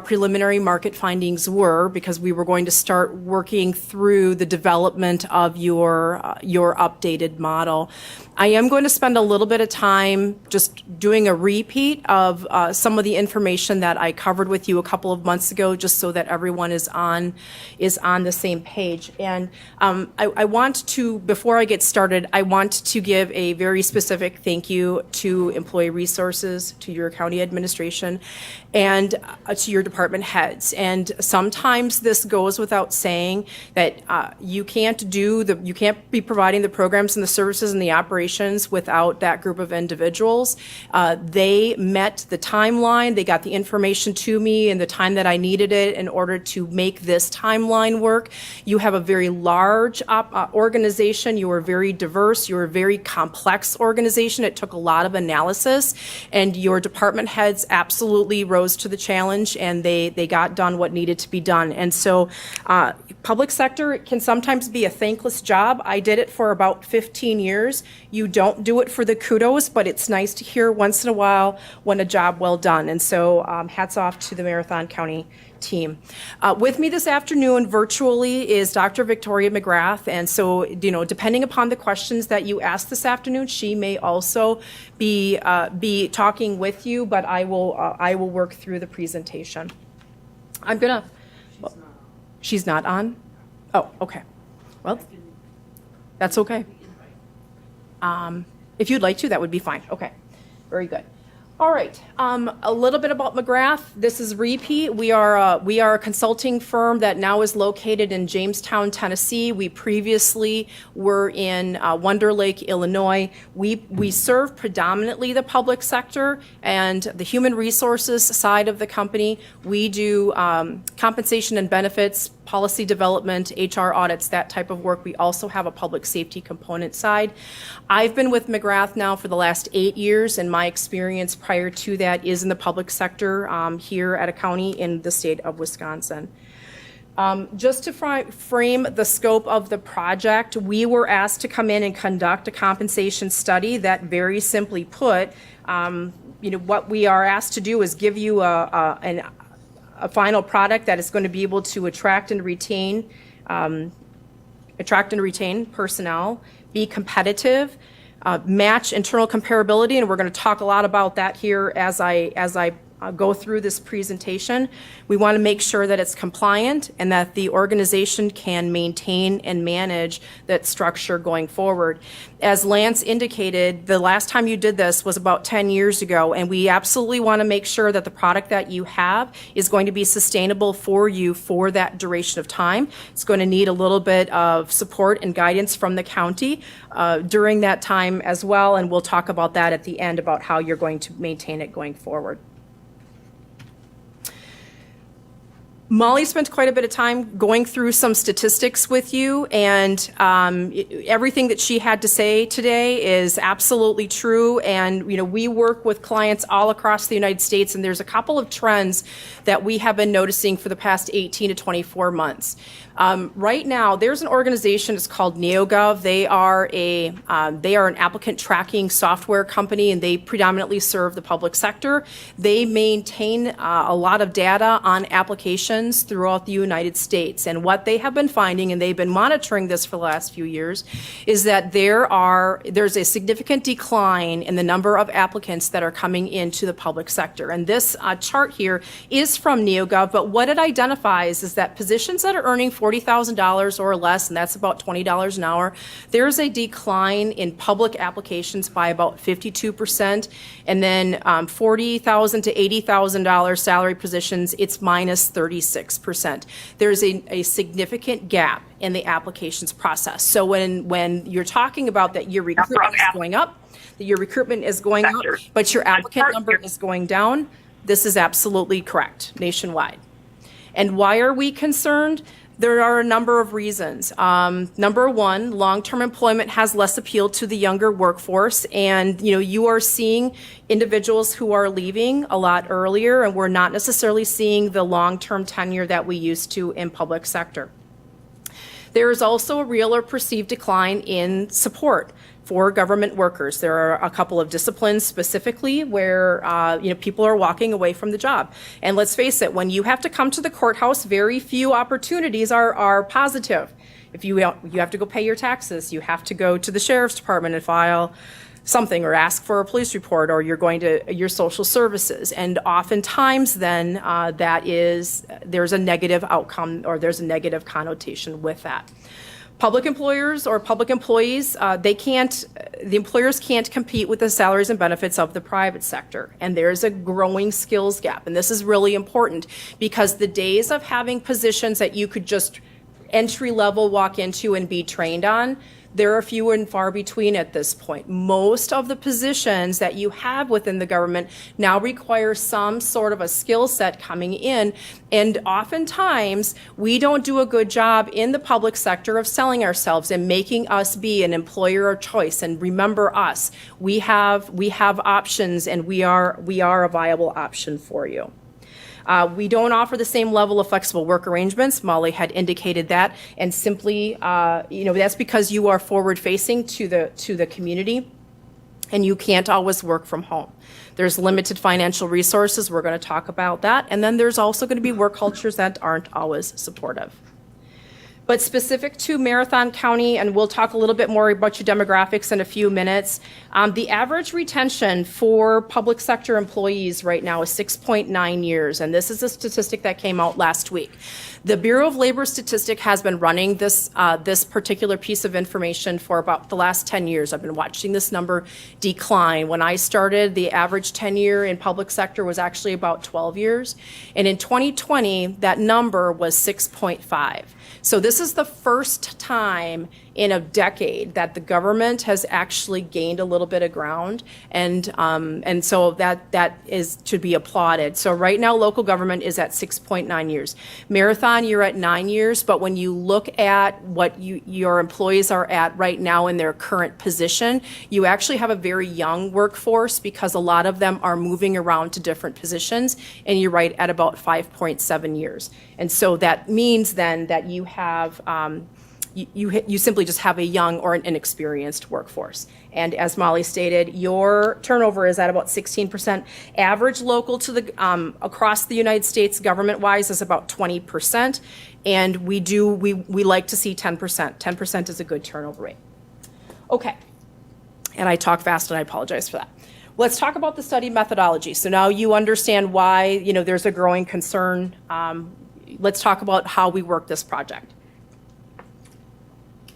preliminary market findings were, because we were going to start working through the development of your updated model. I am going to spend a little bit of time just doing a repeat of some of the information that I covered with you a couple of months ago, just so that everyone is on the same page. And I want to, before I get started, I want to give a very specific thank you to Employee Resources, to your county administration, and to your department heads. And sometimes this goes without saying that you can't be providing the programs and the services and the operations without that group of individuals. They met the timeline, they got the information to me in the time that I needed it in order to make this timeline work. You have a very large organization, you are very diverse, you're a very complex organization. It took a lot of analysis, and your department heads absolutely rose to the challenge and they got done what needed to be done. And so public sector can sometimes be a thankless job. I did it for about 15 years. You don't do it for the kudos, but it's nice to hear once in a while when a job well done. And so hats off to the Marathon County team. With me this afternoon virtually is Dr. Victoria Mcgrath, and so, you know, depending upon the questions that you ask this afternoon, she may also be talking with you, but I will work through the presentation. She's not on? Oh, okay. Well, that's okay. If you'd like to, that would be fine. Okay, very good. All right, a little bit about McGrath. This is repeat. We are a consulting firm that now is located in Jamestown, Tennessee. We previously were in Wonder Lake, Illinois. We serve predominantly the public sector and the human resources side of the company. We do compensation and benefits, policy development, HR audits, that type of work. We also have a public safety component side. I've been with McGrath now for the last 8 years, and my experience prior to that is in the public sector here at a county in the state of Wisconsin. Just to frame the scope of the project, we were asked to come in and conduct a compensation study that, very simply put, what we are asked to do is give you a final product that is going to be able to attract and retain personnel, be competitive, match internal comparability, and we're going to talk a lot about that here as I go through this presentation. We want to make sure that it's compliant and that the organization can maintain and manage that structure going forward. As Lance indicated, the last time you did this was about 10 years ago, and we absolutely want to make sure that the product that you have is going to be sustainable for you for that duration of time. It's going to need a little bit of support and guidance from the county during that time as well, and we'll talk about that at the end about how you're going to maintain it going forward. Molly spent quite a bit of time going through some statistics with you, and everything that she had to say today is absolutely true. And we work with clients all across the United States, and there's a couple of trends that we have been noticing for the past 18 to 24 months. Right now, there's an organization. It's called NeoGov. They are an applicant tracking software company, and they predominantly serve the public sector. They maintain a lot of data on applications throughout the United States. And what they have been finding, and they've been monitoring this for the last few years, is that there's a significant decline in the number of applicants that are coming into the public sector. And this chart here is from NeoGov, but what it identifies is that positions that are earning $40,000 or less, and that's about $20 an hour, there's a decline in public applications by about 52%. And then $40,000 to $80,000 salary positions, it's minus 36%. There's a significant gap in the applications process. So when you're talking about that your recruitment is going up, but your applicant number is going down, this is absolutely correct nationwide. And why are we concerned? There are a number of reasons. Number one, long-term employment has less appeal to the younger workforce, and you are seeing individuals who are leaving a lot earlier, and we're not necessarily seeing the long-term tenure that we used to in public sector. There is also a real or perceived decline in support for government workers. There are a couple of disciplines specifically where people are walking away from the job. And let's face it, when you have to come to the courthouse, very few opportunities are positive. If you have to go pay your taxes, you have to go to the sheriff's department and file something or ask for a police report, or you're going to your social services. And oftentimes then there's a negative outcome, or there's a negative connotation with that. Public employers or public employees, the employers can't compete with the salaries and benefits of the private sector. And there's a growing skills gap. And this is really important because the days of having positions that you could just entry level walk into and be trained on, there are few and far between at this point. Most of the positions that you have within the government now require some sort of a skill set coming in, and oftentimes we don't do a good job in the public sector of selling ourselves and making us be an employer of choice. And remember us, we have options, and we are a viable option for you. We don't offer the same level of flexible work arrangements. Molly had indicated that, and simply, that's because you are forward-facing to the community, and you can't always work from home. There's limited financial resources. We're going to talk about that, and then there's also going to be work cultures that aren't always supportive. But specific to Marathon County, and we'll talk a little bit more about your demographics in a few minutes, the average retention for public sector employees right now is 6.9 years, and this is a statistic that came out last week. The Bureau of Labor Statistic has been running this particular piece of information for about the last 10 years. I've been watching this number decline. When I started, the average tenure in public sector was actually about 12 years, and in 2020, that number was 6.5. So this is the first time in a decade that the government has actually gained a little bit of ground, and so that is to be applauded. So right now, local government is at 6.9 years. Marathon, you're at 9 years, but when you look at what your employees are at right now in their current position, you actually have a very young workforce because a lot of them are moving around to different positions, and you're right at about 5.7 years. And so that means then that you have you simply just have a young or an inexperienced workforce. And as Molly stated, your turnover is at about 16%. Average local to the across the United States government-wise is about 20%, and we like to see 10%. 10% is a good turnover rate. Okay, and I talk fast, and I apologize for that. Let's talk about the study methodology. So now you understand why there's a growing concern. Let's talk about how we work this project.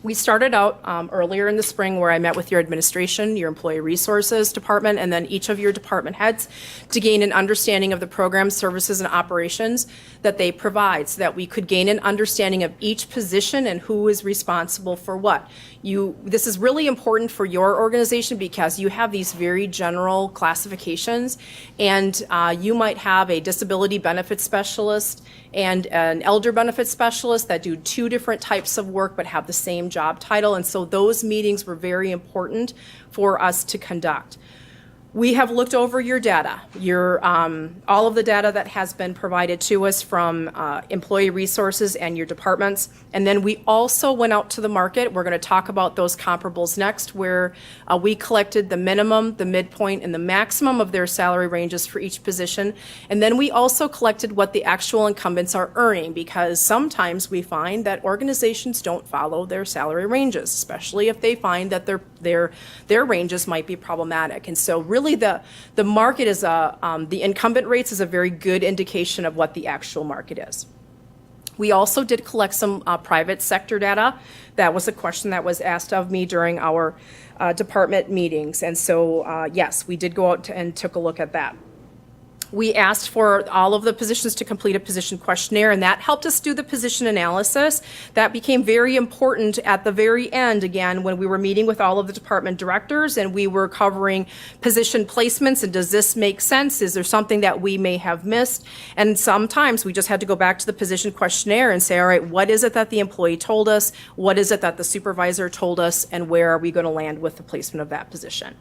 We started out earlier in the spring where I met with your administration, your employee resources department, and then each of your department heads to gain an understanding of the programs, services, and operations that they provide so that we could gain an understanding of each position and who is responsible for what. This is really important for your organization because you have these very general classifications, and you might have a disability benefits specialist and an elder benefits specialist that do two different types of work but have the same job title, and so those meetings were very important for us to conduct. We have looked over your data, all of the data that has been provided to us from employee resources and your departments. And then we also went out to the market. We're going to talk about those comparables next, where we collected the minimum, the midpoint, and the maximum of their salary ranges for each position. And then we also collected what the actual incumbents are earning, because sometimes we find that organizations don't follow their salary ranges, especially if they find that their ranges might be problematic. And so really the market is the incumbent rates is a very good indication of what the actual market is. We also did collect some private sector data. That was a question that was asked of me during our department meetings. And so, yes, we did go out and took a look at that. We asked for all of the positions to complete a position questionnaire, and that helped us do the position analysis. That became very important at the very end, again, when we were meeting with all of the department directors and we were covering position placements, and does this make sense? Is there something that we may have missed? And sometimes we just had to go back to the position questionnaire and say, all right, what is it that the employee told us? What is it that the supervisor told us? And where are we going to land with the placement of that position?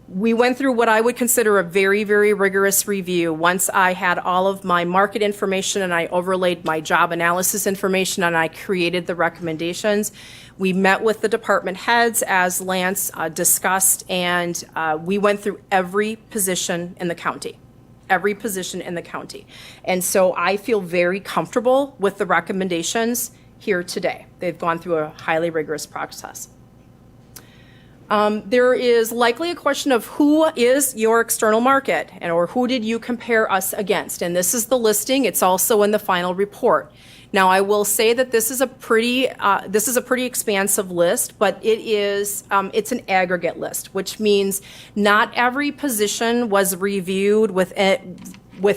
We went through what I would consider a very, very rigorous review. Once I had all of my market information and I overlaid my job analysis information and I created the recommendations, we met with the department heads as Lance discussed, and we went through every position in the county. Every position in the county. And so I feel very comfortable with the recommendations here today. They've gone through a highly rigorous process. There is likely a question of who is your external market, or who did you compare us against? And this is the listing. It's also in the final report. Now, I will say that this is a pretty expansive list, but it's an aggregate list, which means not every position was reviewed with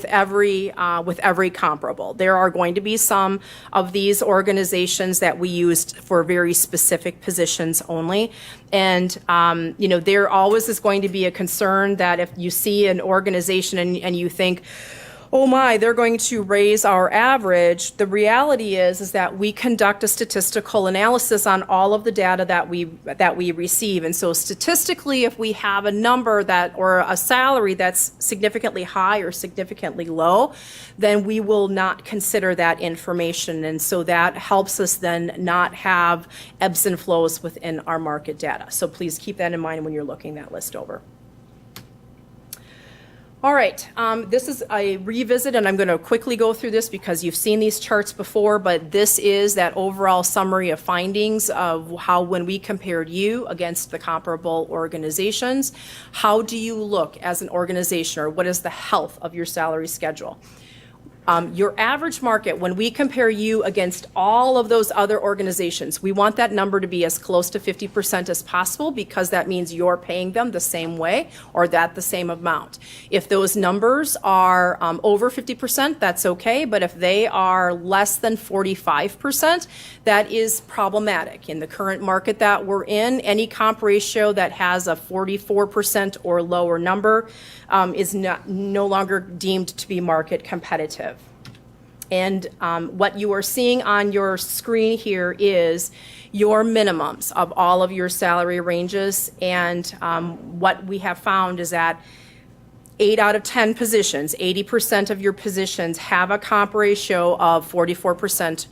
every comparable. There are going to be some of these organizations that we used for very specific positions only. And, there always is going to be a concern that if you see an organization and you think, oh my, they're going to raise our average. The reality is that we conduct a statistical analysis on all of the data that we receive. And so statistically, if we have a number or a salary that's significantly high or significantly low, then we will not consider that information. And so that helps us then not have ebbs and flows within our market data. So please keep that in mind when you're looking that list over. All right, this is a revisit, and I'm going to quickly go through this because you've seen these charts before, but this is that overall summary of findings of how, when we compared you against the comparable organizations, how do you look as an organization, or what is the health of your salary schedule? Your average market, when we compare you against all of those other organizations, we want that number to be as close to 50% as possible, because that means you're paying them the same way or the same amount. If those numbers are over 50%, that's okay, but if they are less than 45%, that is problematic. In the current market that we're in, any comp ratio that has a 44% or lower number is no longer deemed to be market competitive. And what you are seeing on your screen here is your minimums of all of your salary ranges. And what we have found is that 8 out of 10 positions, 80% of your positions have a comp ratio of 44%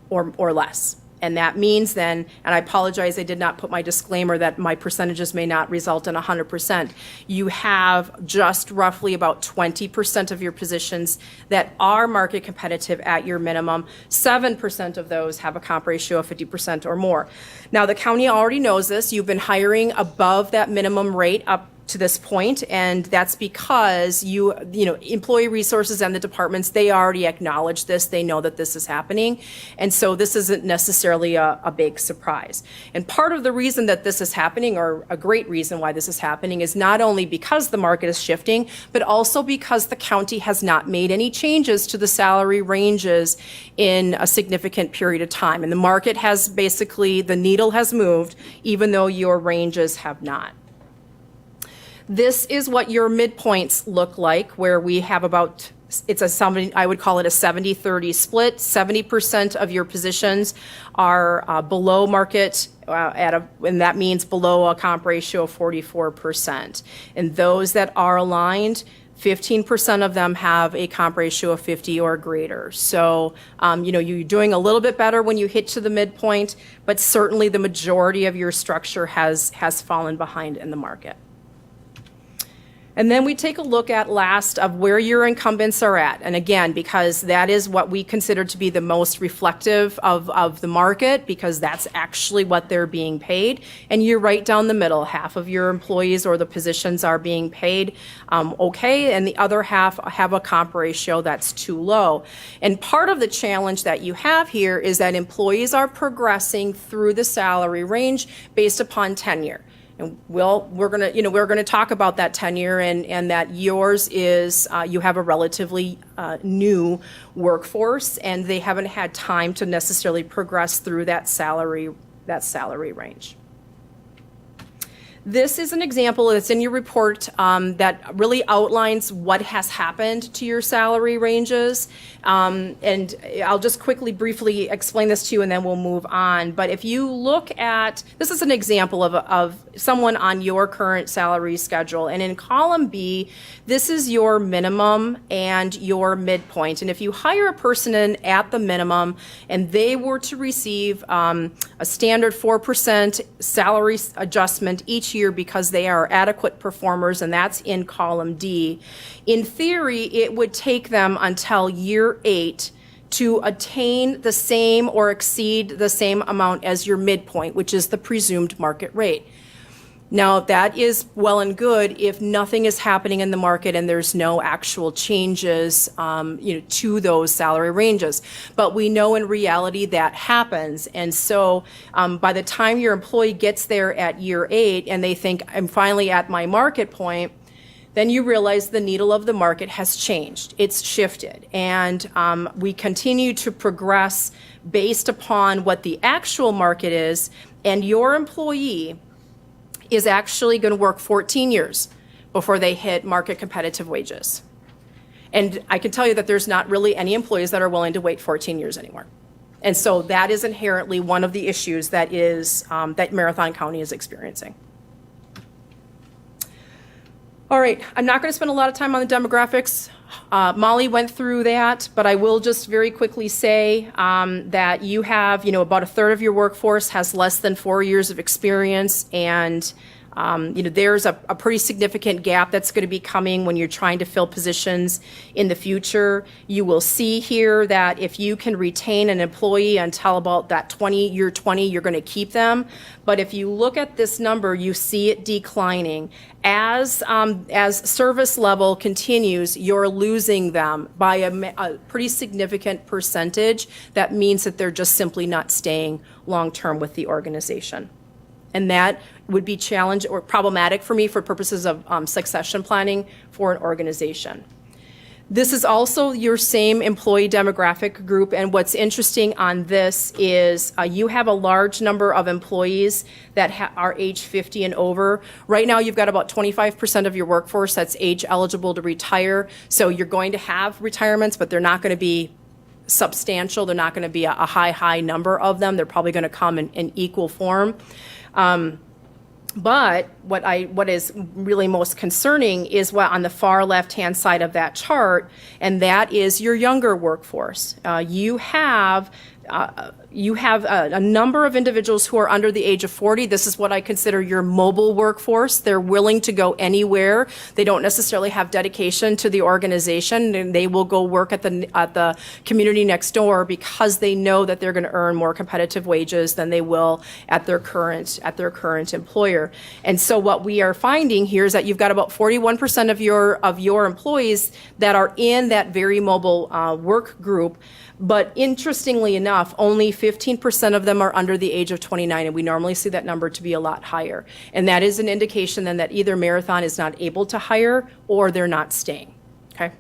or less. And that means then, and I apologize, I did not put my disclaimer that my percentages may not result in 100%. You have just roughly about 20% of your positions that are market competitive at your minimum. 7% of those have a comp ratio of 50% or more. Now, the county already knows this. You've been hiring above that minimum rate up to this point, and that's because you know, employee resources and the departments, they already acknowledge this. They know that this is happening, and so this isn't necessarily a big surprise. And part of the reason that this is happening, or a great reason why this is happening, is not only because the market is shifting, but also because the county has not made any changes to the salary ranges in a significant period of time. And the market has basically, the needle has moved, even though your ranges have not. This is what your midpoints look like, where we have about, I would call it a 70-30 split. 70% of your positions are below market, and that means below a comp ratio of 44%. And those that are aligned, 15% of them have a comp ratio of 50 or greater. So, you're doing a little bit better when you hit to the midpoint, but certainly the majority of your structure has fallen behind in the market. And then we take a look at last of where your incumbents are at. And again, because that is what we consider to be the most reflective of the market, because that's actually what they're being paid. And you're right down the middle. Half of your employees or the positions are being paid okay, and the other half have a comp ratio that's too low. And part of the challenge that you have here is that employees are progressing through the salary range based upon tenure. And we're gonna talk about that tenure, and that yours is you have a relatively new workforce, and they haven't had time to necessarily progress through that salary range. This is an example that's in your report that really outlines what has happened to your salary ranges. And I'll just briefly explain this to you, and then we'll move on. But if you look at, this is an example of someone on your current salary schedule. And in column B, this is your minimum and your midpoint. And if you hire a person in at the minimum and they were to receive a standard 4% salary adjustment each year because they are adequate performers, and that's in column D, in theory, it would take them until year 8 to attain the same or exceed the same amount as your midpoint, which is the presumed market rate. Now, that is well and good if nothing is happening in the market and there's no actual changes to those salary ranges. But we know in reality that happens. And so by the time your employee gets there at year 8 and they think, I'm finally at my market point, then you realize the needle of the market has changed. It's shifted. And we continue to progress based upon what the actual market is, and your employee is actually going to work 14 years before they hit market competitive wages. And I can tell you that there's not really any employees that are willing to wait 14 years anymore. And so that is inherently one of the issues that is, that Marathon County is experiencing. All right, I'm not going to spend a lot of time on the demographics. Molly went through that, but I will just very quickly say that you have, about a third of your workforce has less than 4 years of experience, and there's a pretty significant gap that's going to be coming when you're trying to fill positions in the future. You will see here that if you can retain an employee until about that year 20, you're going to keep them. But if you look at this number, you see it declining. As service level continues, you're losing them by a pretty significant percentage. That means that they're just simply not staying long-term with the organization. And that would be challenge or problematic for me for purposes of succession planning for an organization. This is also your same employee demographic group, and what's interesting on this is you have a large number of employees that are age 50 and over. Right now, you've got about 25% of your workforce that's age eligible to retire, so you're going to have retirements, but they're not going to be substantial. They're not going to be a high number of them. They're probably going to come in equal form. But what is really most concerning is what on the far left-hand side of that chart, and that is your younger workforce. You have a number of individuals who are under the age of 40. This is what I consider your mobile workforce. They're willing to go anywhere. They don't necessarily have dedication to the organization, and they will go work at the community next door because they know that they're going to earn more competitive wages than they will at their current employer. And so what we are finding here is that you've got about 41% of your employees that are in that very mobile work group. But interestingly enough, only 15% of them are under the age of 29, and we normally see that number to be a lot higher. And that is an indication then that either Marathon is not able to hire or they're not staying, okay?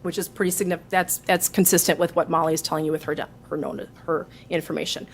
Which is pretty significant. That's consistent with what Molly is telling you with her information.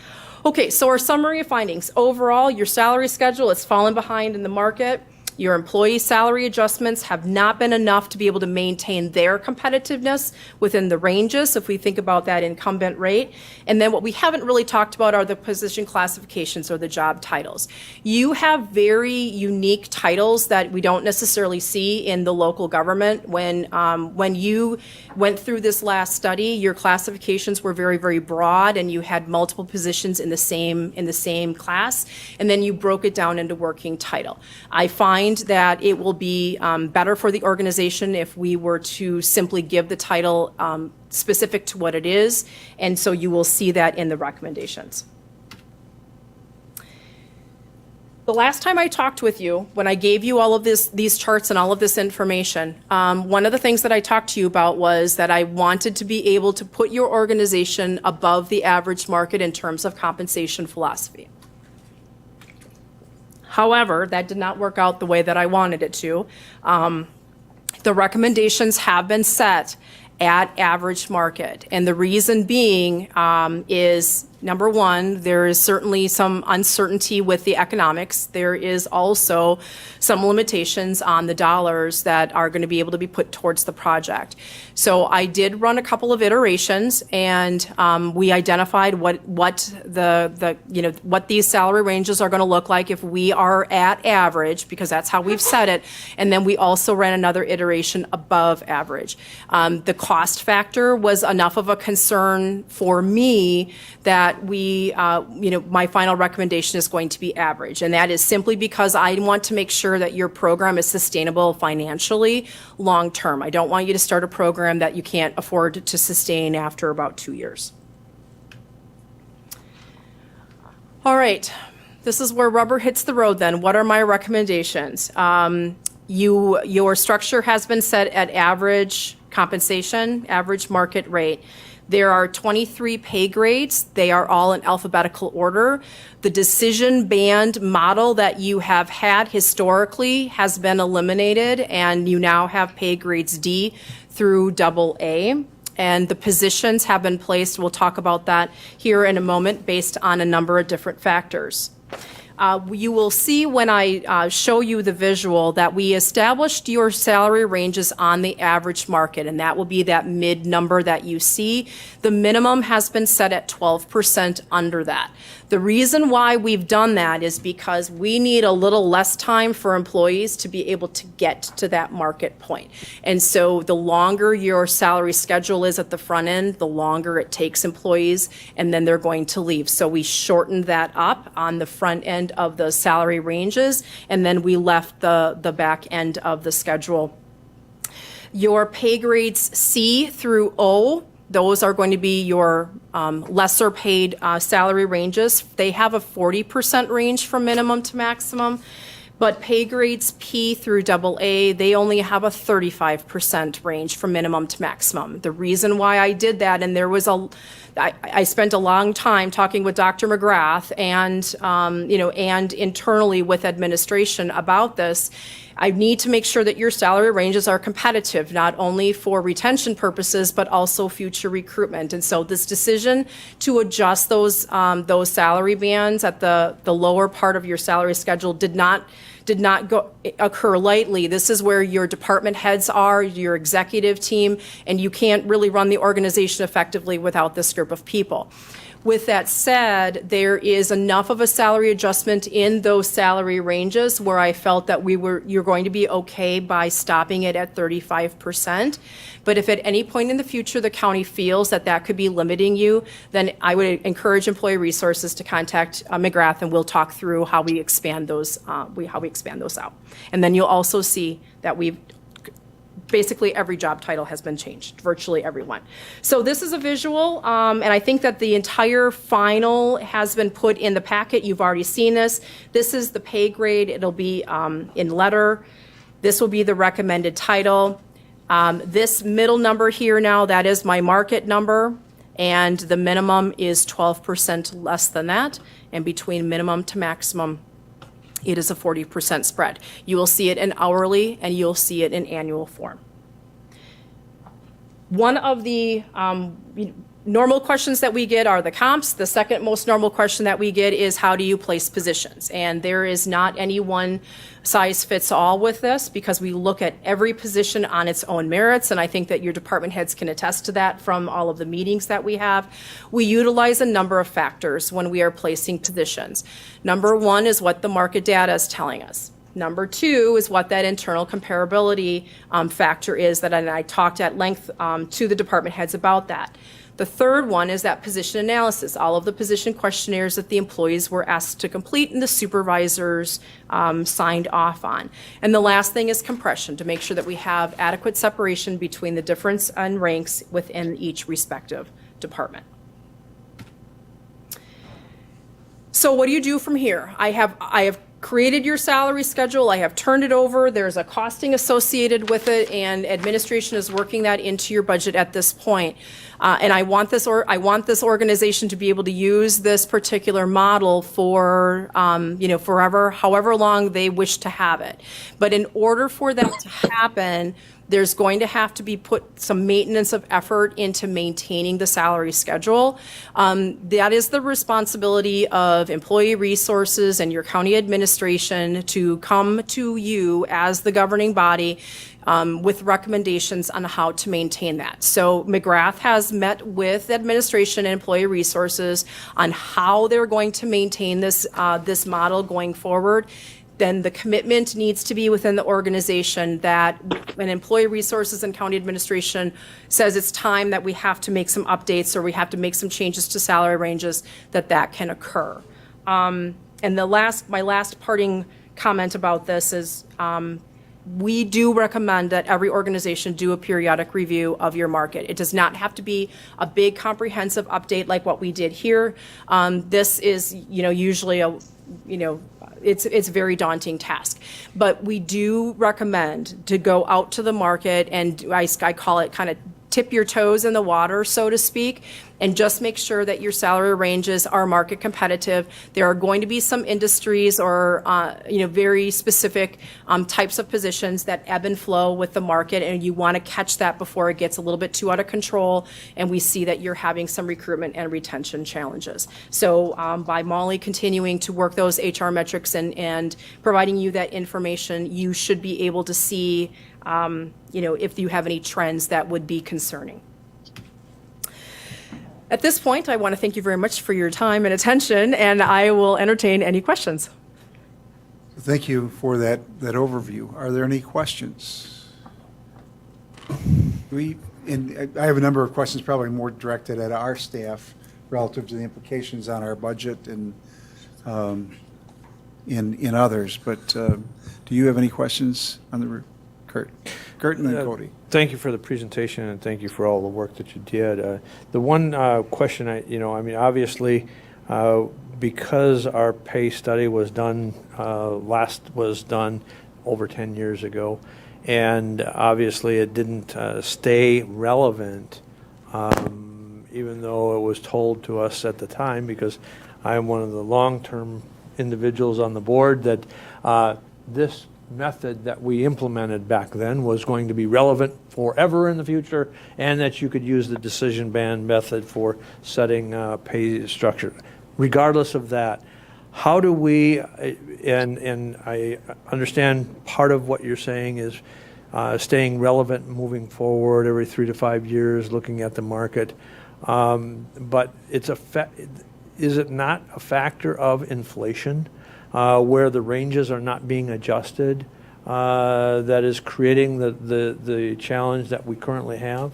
Okay, so our summary of findings. Overall, your salary schedule has fallen behind in the market. Your employee salary adjustments have not been enough to be able to maintain their competitiveness within the ranges, if we think about that incumbent rate. And then what we haven't really talked about are the position classifications or the job titles. You have very unique titles that we don't necessarily see in the local government. When you went through this last study, your classifications were very, very broad, and you had multiple positions in the same class, and then you broke it down into working title. I find that it will be better for the organization if we were to simply give the title specific to what it is, and so you will see that in the recommendations. The last time I talked with you, when I gave you all of these charts and all of this information, one of the things that I talked to you about was that I wanted to be able to put your organization above the average market in terms of compensation philosophy. However, that did not work out the way that I wanted it to. The recommendations have been set at average market, and the reason being is, number one, there is certainly some uncertainty with the economics. There is also some limitations on the dollars that are going to be able to be put towards the project. So I did run a couple of iterations, and we identified what these salary ranges are going to look like if we are at average, because that's how we've set it. And then we also ran another iteration above average. The cost factor was enough of a concern for me that my final recommendation is going to be average. And that is simply because I want to make sure that your program is sustainable financially long term. I don't want you to start a program that you can't afford to sustain after about 2 years. All right, this is where rubber hits the road then. What are my recommendations? Your structure has been set at average compensation, average market rate. There are 23 pay grades. They are all in alphabetical order. The decision band model that you have had historically has been eliminated, and you now have pay grades D through AA. And the positions have been placed, we'll talk about that here in a moment, based on a number of different factors. You will see when I show you the visual that we established your salary ranges on the average market, and that will be that mid number that you see. The minimum has been set at 12% under that. The reason why we've done that is because we need a little less time for employees to be able to get to that market point. And so the longer your salary schedule is at the front end, the longer it takes employees, and then they're going to leave. So we shortened that up on the front end of the salary ranges, and then we left the back end of the schedule. Your pay grades C through O, those are going to be your lesser paid salary ranges. They have a 40% range from minimum to maximum, but pay grades P through AA, they only have a 35% range from minimum to maximum. The reason why I did that, and I spent a long time talking with Dr. Mcgrath and, and internally with administration about this. I need to make sure that your salary ranges are competitive, not only for retention purposes, but also future recruitment. And so this decision to adjust those salary bands at the lower part of your salary schedule did not occur lightly. This is where your department heads are, your executive team, and you can't really run the organization effectively without this group of people. With that said, there is enough of a salary adjustment in those salary ranges where I felt that you're going to be okay by stopping it at 35%. But if at any point in the future the county feels that that could be limiting you, then I would encourage employee resources to contact Mcgrath, and we'll talk through how we expand those out. And then you'll also see that basically every job title has been changed, virtually everyone. So this is a visual, and I think that the entire final has been put in the packet. You've already seen this. This is the pay grade. It'll be in letter. This will be the recommended title. This middle number here now, that is my market number, and the minimum is 12% less than that, and between minimum to maximum, it is a 40% spread. You will see it in hourly, and you'll see it in annual form. One of the normal questions that we get are the comps. The second most normal question that we get is how do you place positions? And there is not any one size fits all with this, because we look at every position on its own merits, and I think that your department heads can attest to that from all of the meetings that we have. We utilize a number of factors when we are placing positions. Number one is what the market data is telling us. Number two is what that internal comparability factor is that I talked at length to the department heads about that. The third one is that position analysis, all of the position questionnaires that the employees were asked to complete and the supervisors signed off on. And the last thing is compression, to make sure that we have adequate separation between the difference in ranks within each respective department. So what do you do from here? I have created your salary schedule. I have turned it over. There's a costing associated with it, and administration is working that into your budget at this point. And I want this organization to be able to use this particular model for forever, however long they wish to have it. But in order for that to happen, there's going to have to be put some maintenance of effort into maintaining the salary schedule. That is the responsibility of employee resources and your county administration to come to you as the governing body with recommendations on how to maintain that. So Mcgrath has met with administration and employee resources on how they're going to maintain this model going forward. Then the commitment needs to be within the organization that when employee resources and county administration says it's time that we have to make some updates or we have to make some changes to salary ranges, that can occur. And my last parting comment about this is we do recommend that every organization do a periodic review of your market. It does not have to be a big comprehensive update like what we did here. This is, usually it's a very daunting task. But we do recommend to go out to the market, and I call it kind of tip your toes in the water, so to speak, and just make sure that your salary ranges are market competitive. There are going to be some industries or, very specific types of positions that ebb and flow with the market, and you want to catch that before it gets a little bit too out of control, and we see that you're having some recruitment and retention challenges. So by Molly continuing to work those HR metrics and providing you that information, you should be able to see, if you have any trends that would be concerning. At this point, I want to thank you very much for your time and attention, and I will entertain any questions. Thank you for that overview. Are there any questions? I have a number of questions, probably more directed at our staff relative to the implications on our budget and in others. But do you have any questions on the Kurt? Kurt and then Cody. Thank you for the presentation, and thank you for all the work that you did. The one question obviously, because our pay study was done, was done over 10 years ago, and obviously it didn't stay relevant, even though it was told to us at the time, because I'm one of the long-term individuals on the board, that this method that we implemented back then was going to be relevant forever in the future, and that you could use the decision band method for setting pay structure. Regardless of that, how do we, and I understand part of what you're saying is staying relevant moving forward every 3 to 5 years, looking at the market, but is it not a factor of inflation? Where the ranges are not being adjusted, that is creating the challenge that we currently have?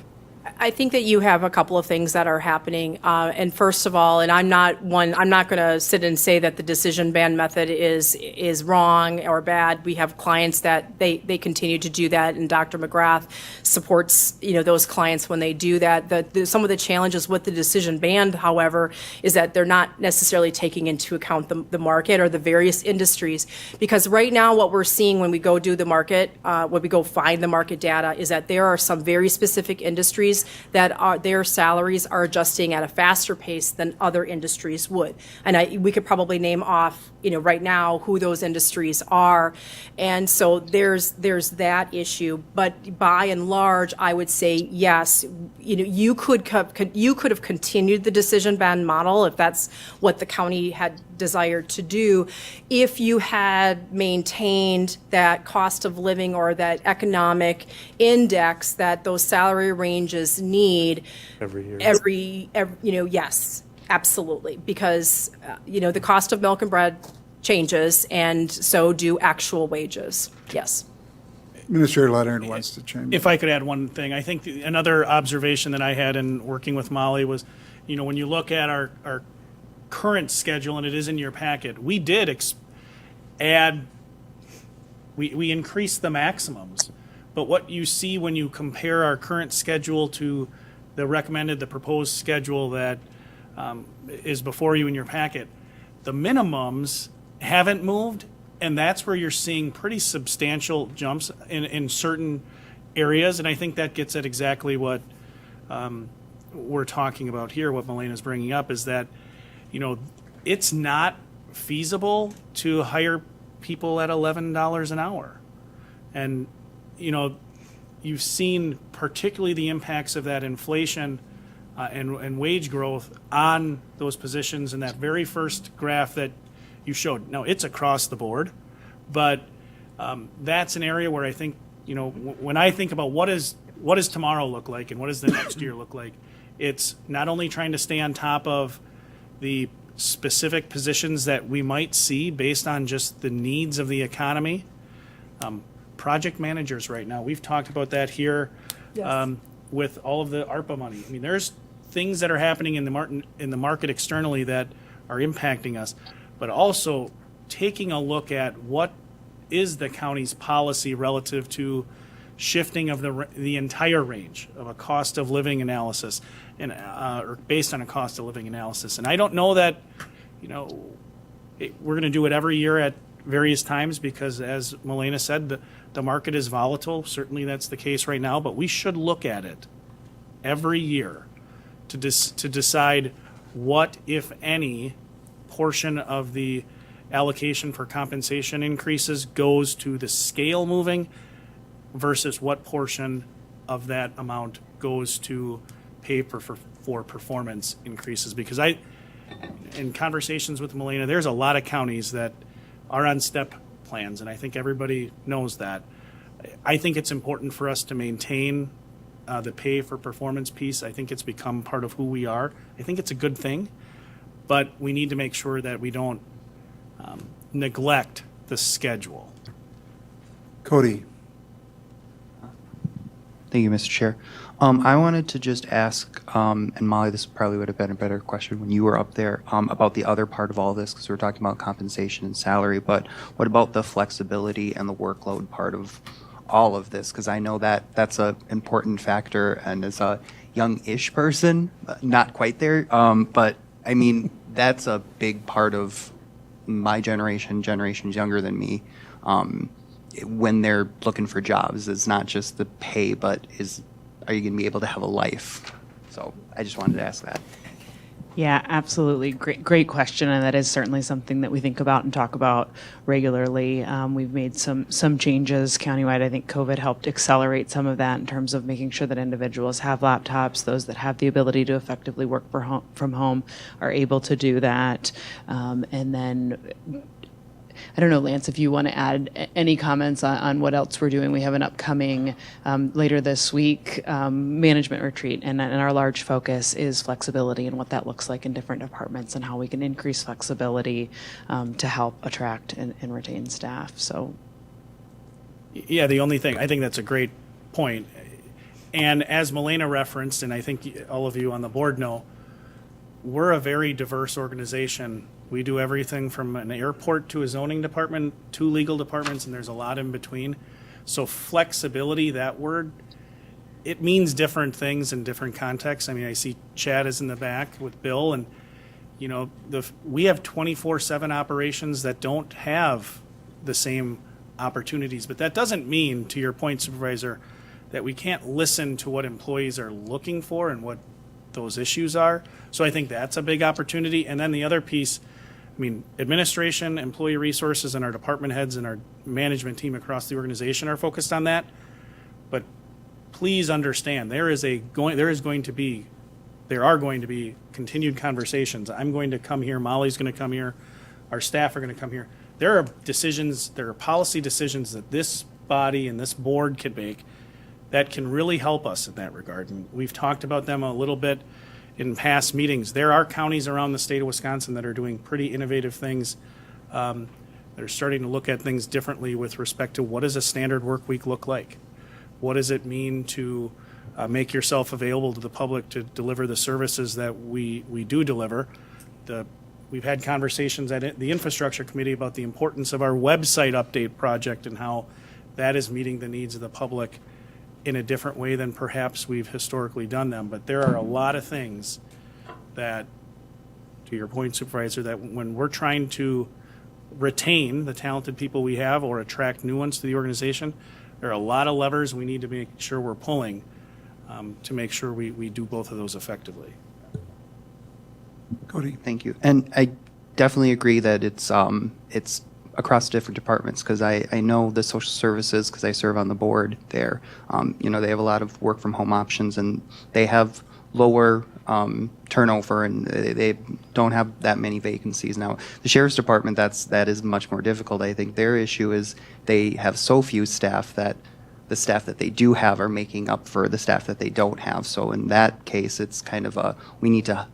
I think that you have a couple of things that are happening. And first of all, and I'm not going to sit and say that the decision band method is wrong or bad. We have clients that they continue to do that, and Dr. Mcgrath supports, those clients when they do that. Some of the challenges with the decision band, however, is that they're not necessarily taking into account the market or the various industries. Because right now what we're seeing when we go do the market, when we go find the market data, is that there are some very specific industries that their salaries are adjusting at a faster pace than other industries would. And we could probably name off, right now who those industries are. And so there's that issue. But by and large, I would say yes. You could have continued the decision band model if that's what the county had desired to do, if you had maintained that cost of living or that economic index that those salary ranges need Every year. yes, absolutely, because the cost of milk and bread changes, and so do actual wages. Yes. Administrator Leonard wants to chime in. If I could add one thing, I think another observation that I had in working with Molly was, when you look at our current schedule, and it is in your packet, we did we increased the maximums. But what you see when you compare our current schedule to the proposed schedule that is before you in your packet, the minimums haven't moved, and that's where you're seeing pretty substantial jumps in certain areas. And I think that gets at exactly what we're talking about here, what Melena's bringing up, is that it's not feasible to hire people at $11 an hour. And, you've seen particularly the impacts of that inflation and wage growth on those positions in that very first graph that you showed. Now, it's across the board, but that's an area where I think, when I think about what does tomorrow look like and what does the next year look like, it's not only trying to stay on top of the specific positions that we might see based on just the needs of the economy. Project managers right now, we've talked about that here. Yes. With all of the ARPA money. I mean, there's things that are happening in the market externally that are impacting us, but also taking a look at what is the county's policy relative to shifting of the entire range of a cost of living analysis, and or based on a cost of living analysis. And I don't know that, we're going to do it every year at various times because, as Melena said, the market is volatile. Certainly that's the case right now, but we should look at it every year to decide what, if any, portion of the allocation for compensation increases goes to the scale moving versus what portion of that amount goes to pay for performance increases. Because in conversations with Milena, there's a lot of counties that are on step plans, and I think everybody knows that. I think it's important for us to maintain the pay for performance piece. I think it's become part of who we are. I think it's a good thing, but we need to make sure that we don't neglect the schedule. Cody? Thank you, Mr. Chair. I wanted to just ask, and Molly, this probably would have been a better question when you were up there, about the other part of all this, because we're talking about compensation and salary, but what about the flexibility and the workload part of all of this? Because I know that that's an important factor, and as a young-ish person, not quite there, but I mean, that's a big part of my generations younger than me, when they're looking for jobs. It's not just the pay, but are you going to be able to have a life? So I just wanted to ask that. Yeah, absolutely. Great question, and that is certainly something that we think about and talk about regularly. We've made some changes countywide. I think COVID helped accelerate some of that in terms of making sure that individuals have laptops. Those that have the ability to effectively work from home are able to do that. And then, I don't know, Lance, if you want to add any comments on what else we're doing. We have an upcoming, later this week, management retreat, and our large focus is flexibility and what that looks like in different departments and how we can increase flexibility to help attract and retain staff. So, Yeah, the only thing, I think that's a great point. And as Milena referenced, and I think all of you on the board know, we're a very diverse organization. We do everything from an airport to a zoning department, to legal departments, and there's a lot in between. So flexibility, that word, it means different things in different contexts. I mean, I see Chad is in the back with Bill, and you know, we have 24/7 operations that don't have the same opportunities. But that doesn't mean, to your point, Supervisor, that we can't listen to what employees are looking for and what those issues are. So I think that's a big opportunity. And then the other piece, I mean, administration, employee resources, and our department heads and our management team across the organization are focused on that. But please understand, there are going to be continued conversations. I'm going to come here, Molly's going to come here, our staff are going to come here. There are policy decisions that this body and this board can make that can really help us in that regard. And we've talked about them a little bit in past meetings. There are counties around the state of Wisconsin that are doing pretty innovative things. They're starting to look at things differently with respect to what does a standard work week look like? What does it mean to make yourself available to the public to deliver the services that we do deliver? We've had conversations at the Infrastructure Committee about the importance of our website update project and how that is meeting the needs of the public in a different way than perhaps we've historically done them. But there are a lot of things that, to your point, Supervisor, that when we're trying to retain the talented people we have or attract new ones to the organization, there are a lot of levers we need to make sure we're pulling to make sure we do both of those effectively. Cody? Thank you. And I definitely agree that it's across different departments, because I know the social services, because I serve on the board there. They have a lot of work from home options, and they have lower turnover, and they don't have that many vacancies. Now, the sheriff's department, that is much more difficult. I think their issue is they have so few staff that the staff that they do have are making up for the staff that they don't have. So in that case, it's kind of we need to,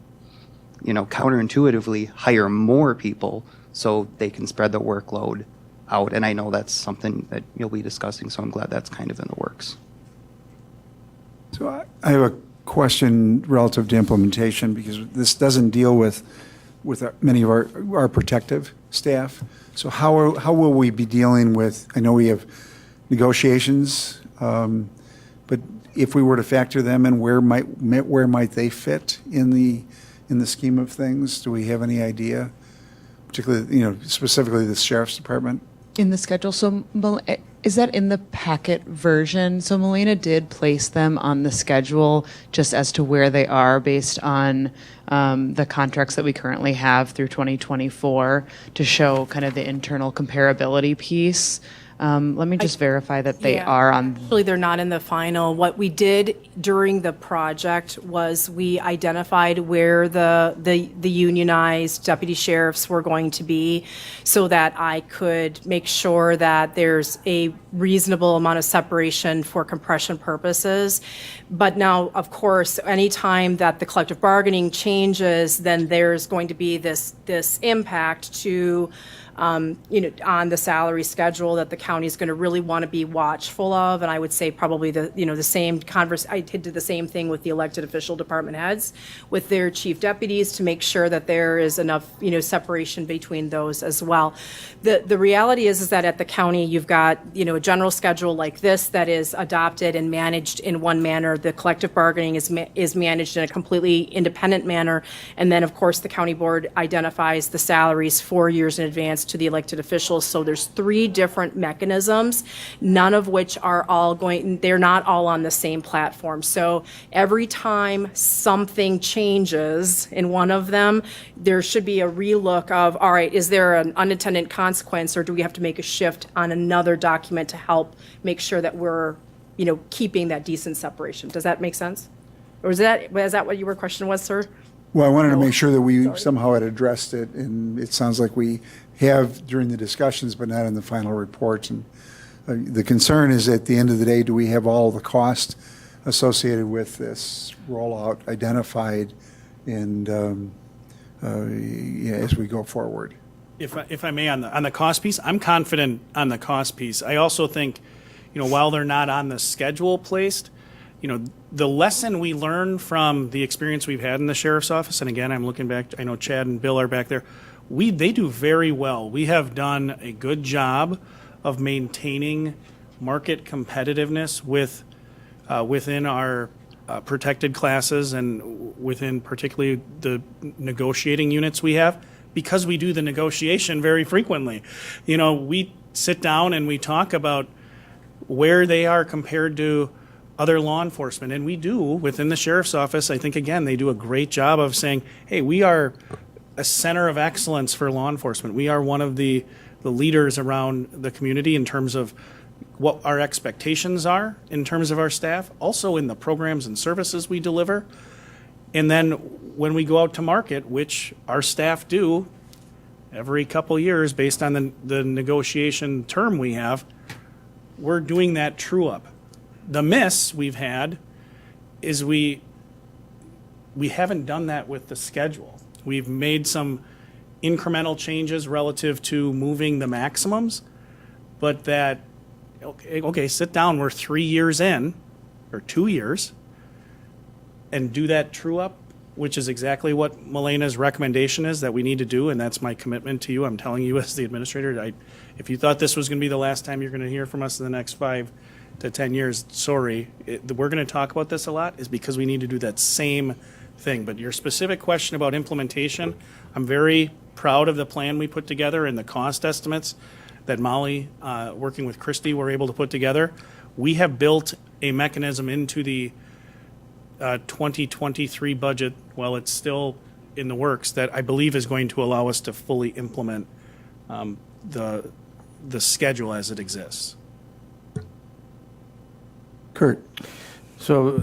counterintuitively hire more people so they can spread the workload out. And I know that's something that you'll be discussing, so I'm glad that's kind of in the works. So I have a question relative to implementation, because this doesn't deal with many of our protective staff. So how will we be dealing with, I know we have negotiations, but if we were to factor them in, where might they fit in the scheme of things? Do we have any idea? Particularly, specifically the sheriff's department? in the schedule, so Is that in the packet version? So Milena did place them on the schedule just as to where they are based on the contracts that we currently have through 2024 to show kind of the internal comparability piece. Let me just verify that they Yeah. are on. Actually, they're not in the final. What we did during the project was we identified where the unionized deputy sheriffs were going to be so that I could make sure that there's a reasonable amount of separation for compression purposes. But now, of course, anytime that the collective bargaining changes, then there's going to be this impact to on the salary schedule that the county is going to really want to be watchful of. And I would say probably the same I did the same thing with the elected official department heads with their chief deputies to make sure that there is enough, separation between those as well. The reality is that at the county, you've got, a general schedule like this that is adopted and managed in one manner. The collective bargaining is managed in a completely independent manner. And then, of course, the county board identifies the salaries 4 years in advance to the elected officials. So there's 3 different mechanisms, none of which are they're not all on the same platform. So every time something changes in one of them, there should be a relook of, all right, is there an unintended consequence or do we have to make a shift on another document to help make sure that we're, keeping that decent separation? Does that make sense? Or is that what your question was, sir? Well, I wanted to make sure that we somehow had addressed it, and it sounds like we have during the discussions, but not in the final reports. And the concern is, at the end of the day, do we have all the cost associated with this rollout identified and as we go forward? If I may, on the cost piece, I'm confident on the cost piece. I also think, while they're not on the schedule placed, the lesson we learn from the experience we've had in the sheriff's office, and again, I'm looking back, I know Chad and Bill are back there, they do very well. We have done a good job of maintaining market competitiveness within our protected classes and within particularly the negotiating units we have, because we do the negotiation very frequently. We sit down and we talk about where they are compared to other law enforcement. And we do within the sheriff's office. I think, again, they do a great job of saying, hey, we are a center of excellence for law enforcement. We are one of the leaders around the community in terms of what our expectations are in terms of our staff, also in the programs and services we deliver. And then when we go out to market, which our staff do every couple years based on the negotiation term we have, we're doing that true up. The miss we've had is we haven't done that with the schedule. We've made some incremental changes relative to moving the maximums, but okay, sit down, we're 3 years in, or 2 years, and do that true up, which is exactly what Milena's recommendation is that we need to do, and that's my commitment to you. I'm telling you as the administrator, if you thought this was going to be the last time you're going to hear from us in the next 5 to 10 years, sorry. We're going to talk about this a lot is because we need to do that same thing. But your specific question about implementation, I'm very proud of the plan we put together and the cost estimates that Molly, working with Christy, were able to put together. We have built a mechanism into the 2023 budget, while it's still in the works, that I believe is going to allow us to fully implement the schedule as it exists. Kurt. So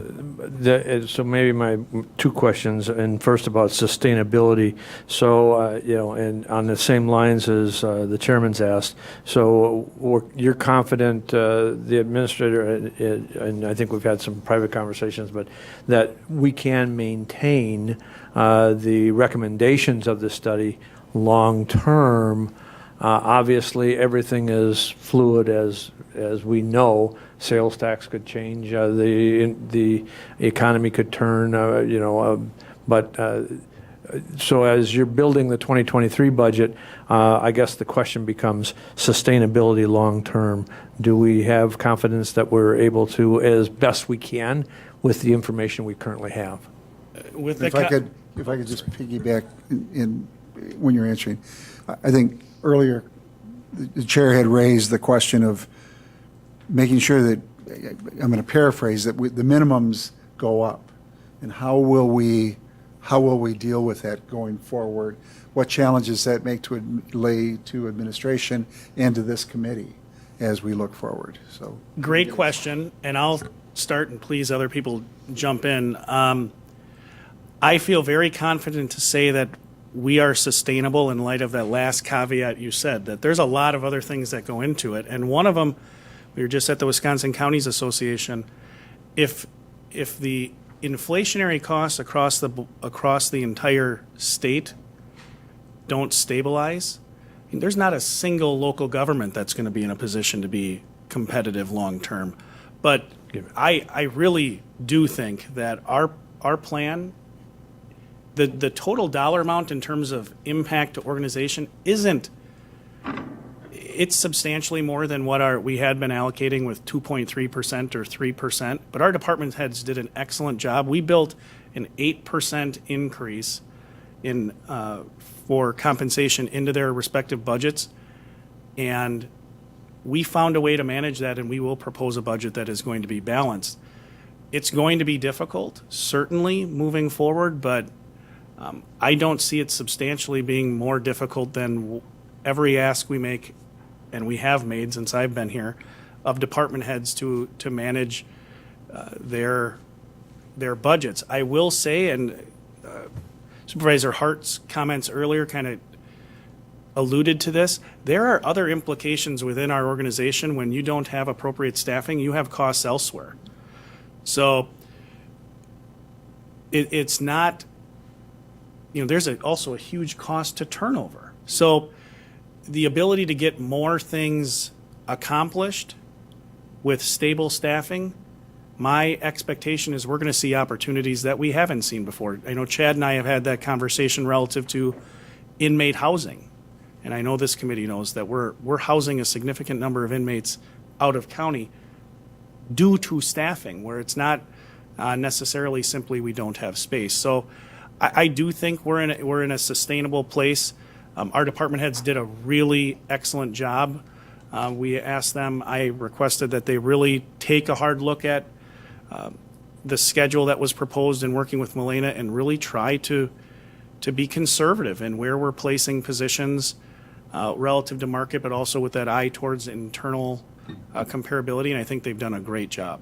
maybe my 2 questions, and first about sustainability. So, and on the same lines as the chairman's asked, so you're confident, the administrator, and I think we've had some private conversations, but that we can maintain the recommendations of the study long-term. Obviously, everything is fluid as we know. Sales tax could change, the economy could turn, so as you're building the 2023 budget, I guess the question becomes sustainability long-term. Do we have confidence that we're able to, as best we can, with the information we currently have? If I could just piggyback in when you're answering, I think earlier the chair had raised the question of making sure that, I'm going to paraphrase, that the minimums go up. And how will we deal with that going forward? What challenges that lay to administration and to this committee as we look forward? So Great question, and I'll start, and please, other people jump in. I feel very confident to say that we are sustainable in light of that last caveat you said, that there's a lot of other things that go into it. And one of them, we were just at the Wisconsin Counties Association, if the inflationary costs across the entire state don't stabilize, there's not a single local government that's going to be in a position to be competitive long term. But I really do think that our plan, the total dollar amount in terms of impact to organization it's substantially more than what we had been allocating with 2.3% or 3%, but our department heads did an excellent job. We built an 8% increase for compensation into their respective budgets, and we found a way to manage that, and we will propose a budget that is going to be balanced. It's going to be difficult, certainly, moving forward, but I don't see it substantially being more difficult than every ask we make, and we have made since I've been here, of department heads to manage their budgets. I will say, and Supervisor Hart's comments earlier kind of alluded to this, there are other implications within our organization. When you don't have appropriate staffing, you have costs elsewhere. So it's not, there's also a huge cost to turnover. So the ability to get more things accomplished with stable staffing, my expectation is we're going to see opportunities that we haven't seen before. I know Chad and I have had that conversation relative to inmate housing. And I know this committee knows that we're housing a significant number of inmates out of county due to staffing, where it's not necessarily simply we don't have space. So I do think we're in a sustainable place. Our department heads did a really excellent job. We asked them, I requested that they really take a hard look at the schedule that was proposed in working with Milena and really try to be conservative in where we're placing positions relative to market, but also with that eye towards internal comparability, and I think they've done a great job.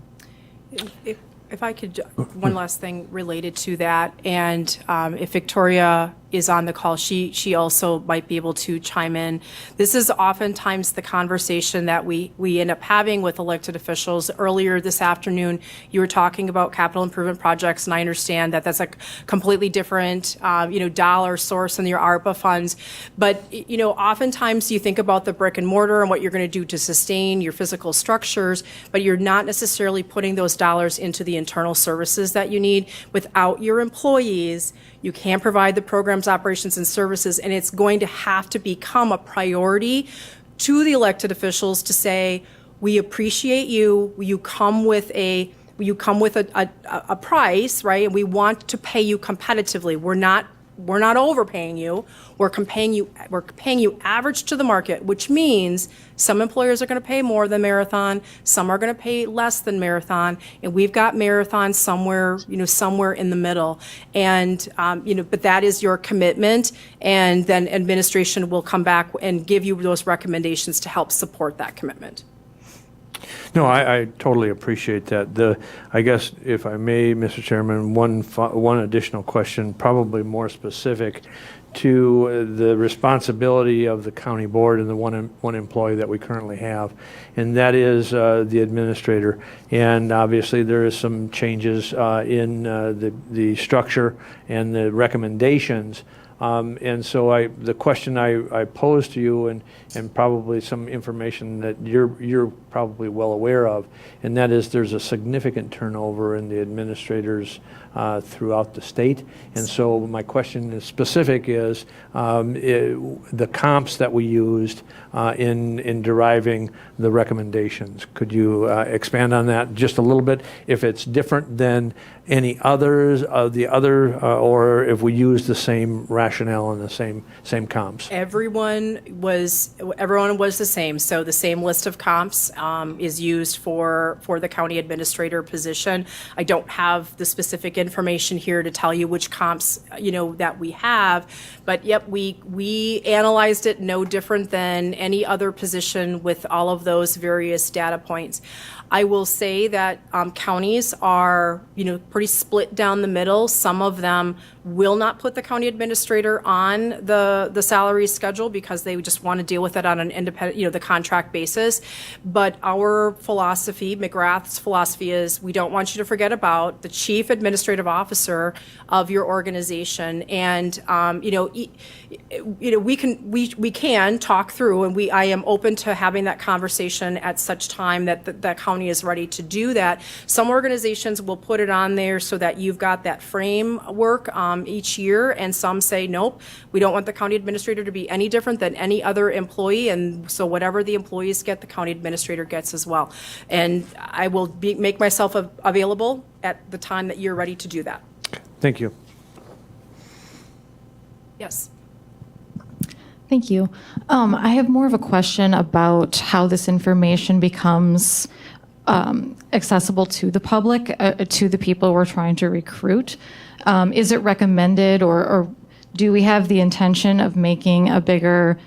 If I could, one last thing related to that, and if Victoria is on the call, she also might be able to chime in. This is oftentimes the conversation that we end up having with elected officials. Earlier this afternoon, you were talking about capital improvement projects, and I understand that that's a completely different, dollar source than your ARPA funds. But, oftentimes you think about the brick and mortar and what you're going to do to sustain your physical structures, but you're not necessarily putting those dollars into the internal services that you need. Without your employees, you can't provide the programs, operations, and services, and it's going to have to become a priority to the elected officials to say, we appreciate you, you come with a price, right? And we want to pay you competitively. We're not overpaying you. We're paying you average to the market, which means some employers are going to pay more than Marathon, some are going to pay less than Marathon, and we've got Marathon somewhere in the middle. And but that is your commitment, and then administration will come back and give you those recommendations to help support that commitment. No, I totally appreciate that. I guess, if I may, Mr. Chairman, one additional question, probably more specific to the responsibility of the county board and the one employee that we currently have, and that is the administrator. And obviously, there is some changes in the structure and the recommendations. And so the question I pose to you, and probably some information that you're probably well aware of, and that is there's a significant turnover in the administrators throughout the state. And so my question is specific is the comps that we used in deriving the recommendations. Could you expand on that just a little bit? If it's different than any others of the other, or if we use the same rationale rationale and the same comps. Everyone was the same. So the same list of comps is used for the county administrator position. I don't have the specific information here to tell you which comps, that we have. But yep, we analyzed it no different than any other position with all of those various data points. I will say that counties are, pretty split down the middle. Some of them will not put the county administrator on the salary schedule because they just want to deal with it on an independent, the contract basis. But our philosophy, Mcgrath's philosophy, is we don't want you to forget about the chief administrative officer of your organization. And, we can talk through, and I am open to having that conversation at such time that the county is ready to do that. Some organizations will put it on there so that you've got that framework each year, and some say, nope, we don't want the county administrator to be any different than any other employee, and so whatever the employees get, the county administrator gets as well. And I will make myself available at the time that you're ready to do that. Thank you. Yes. Thank you. I have more of a question about how this information becomes accessible to the public, to the people we're trying to recruit. Is it recommended, or do we have the intention of making a bigger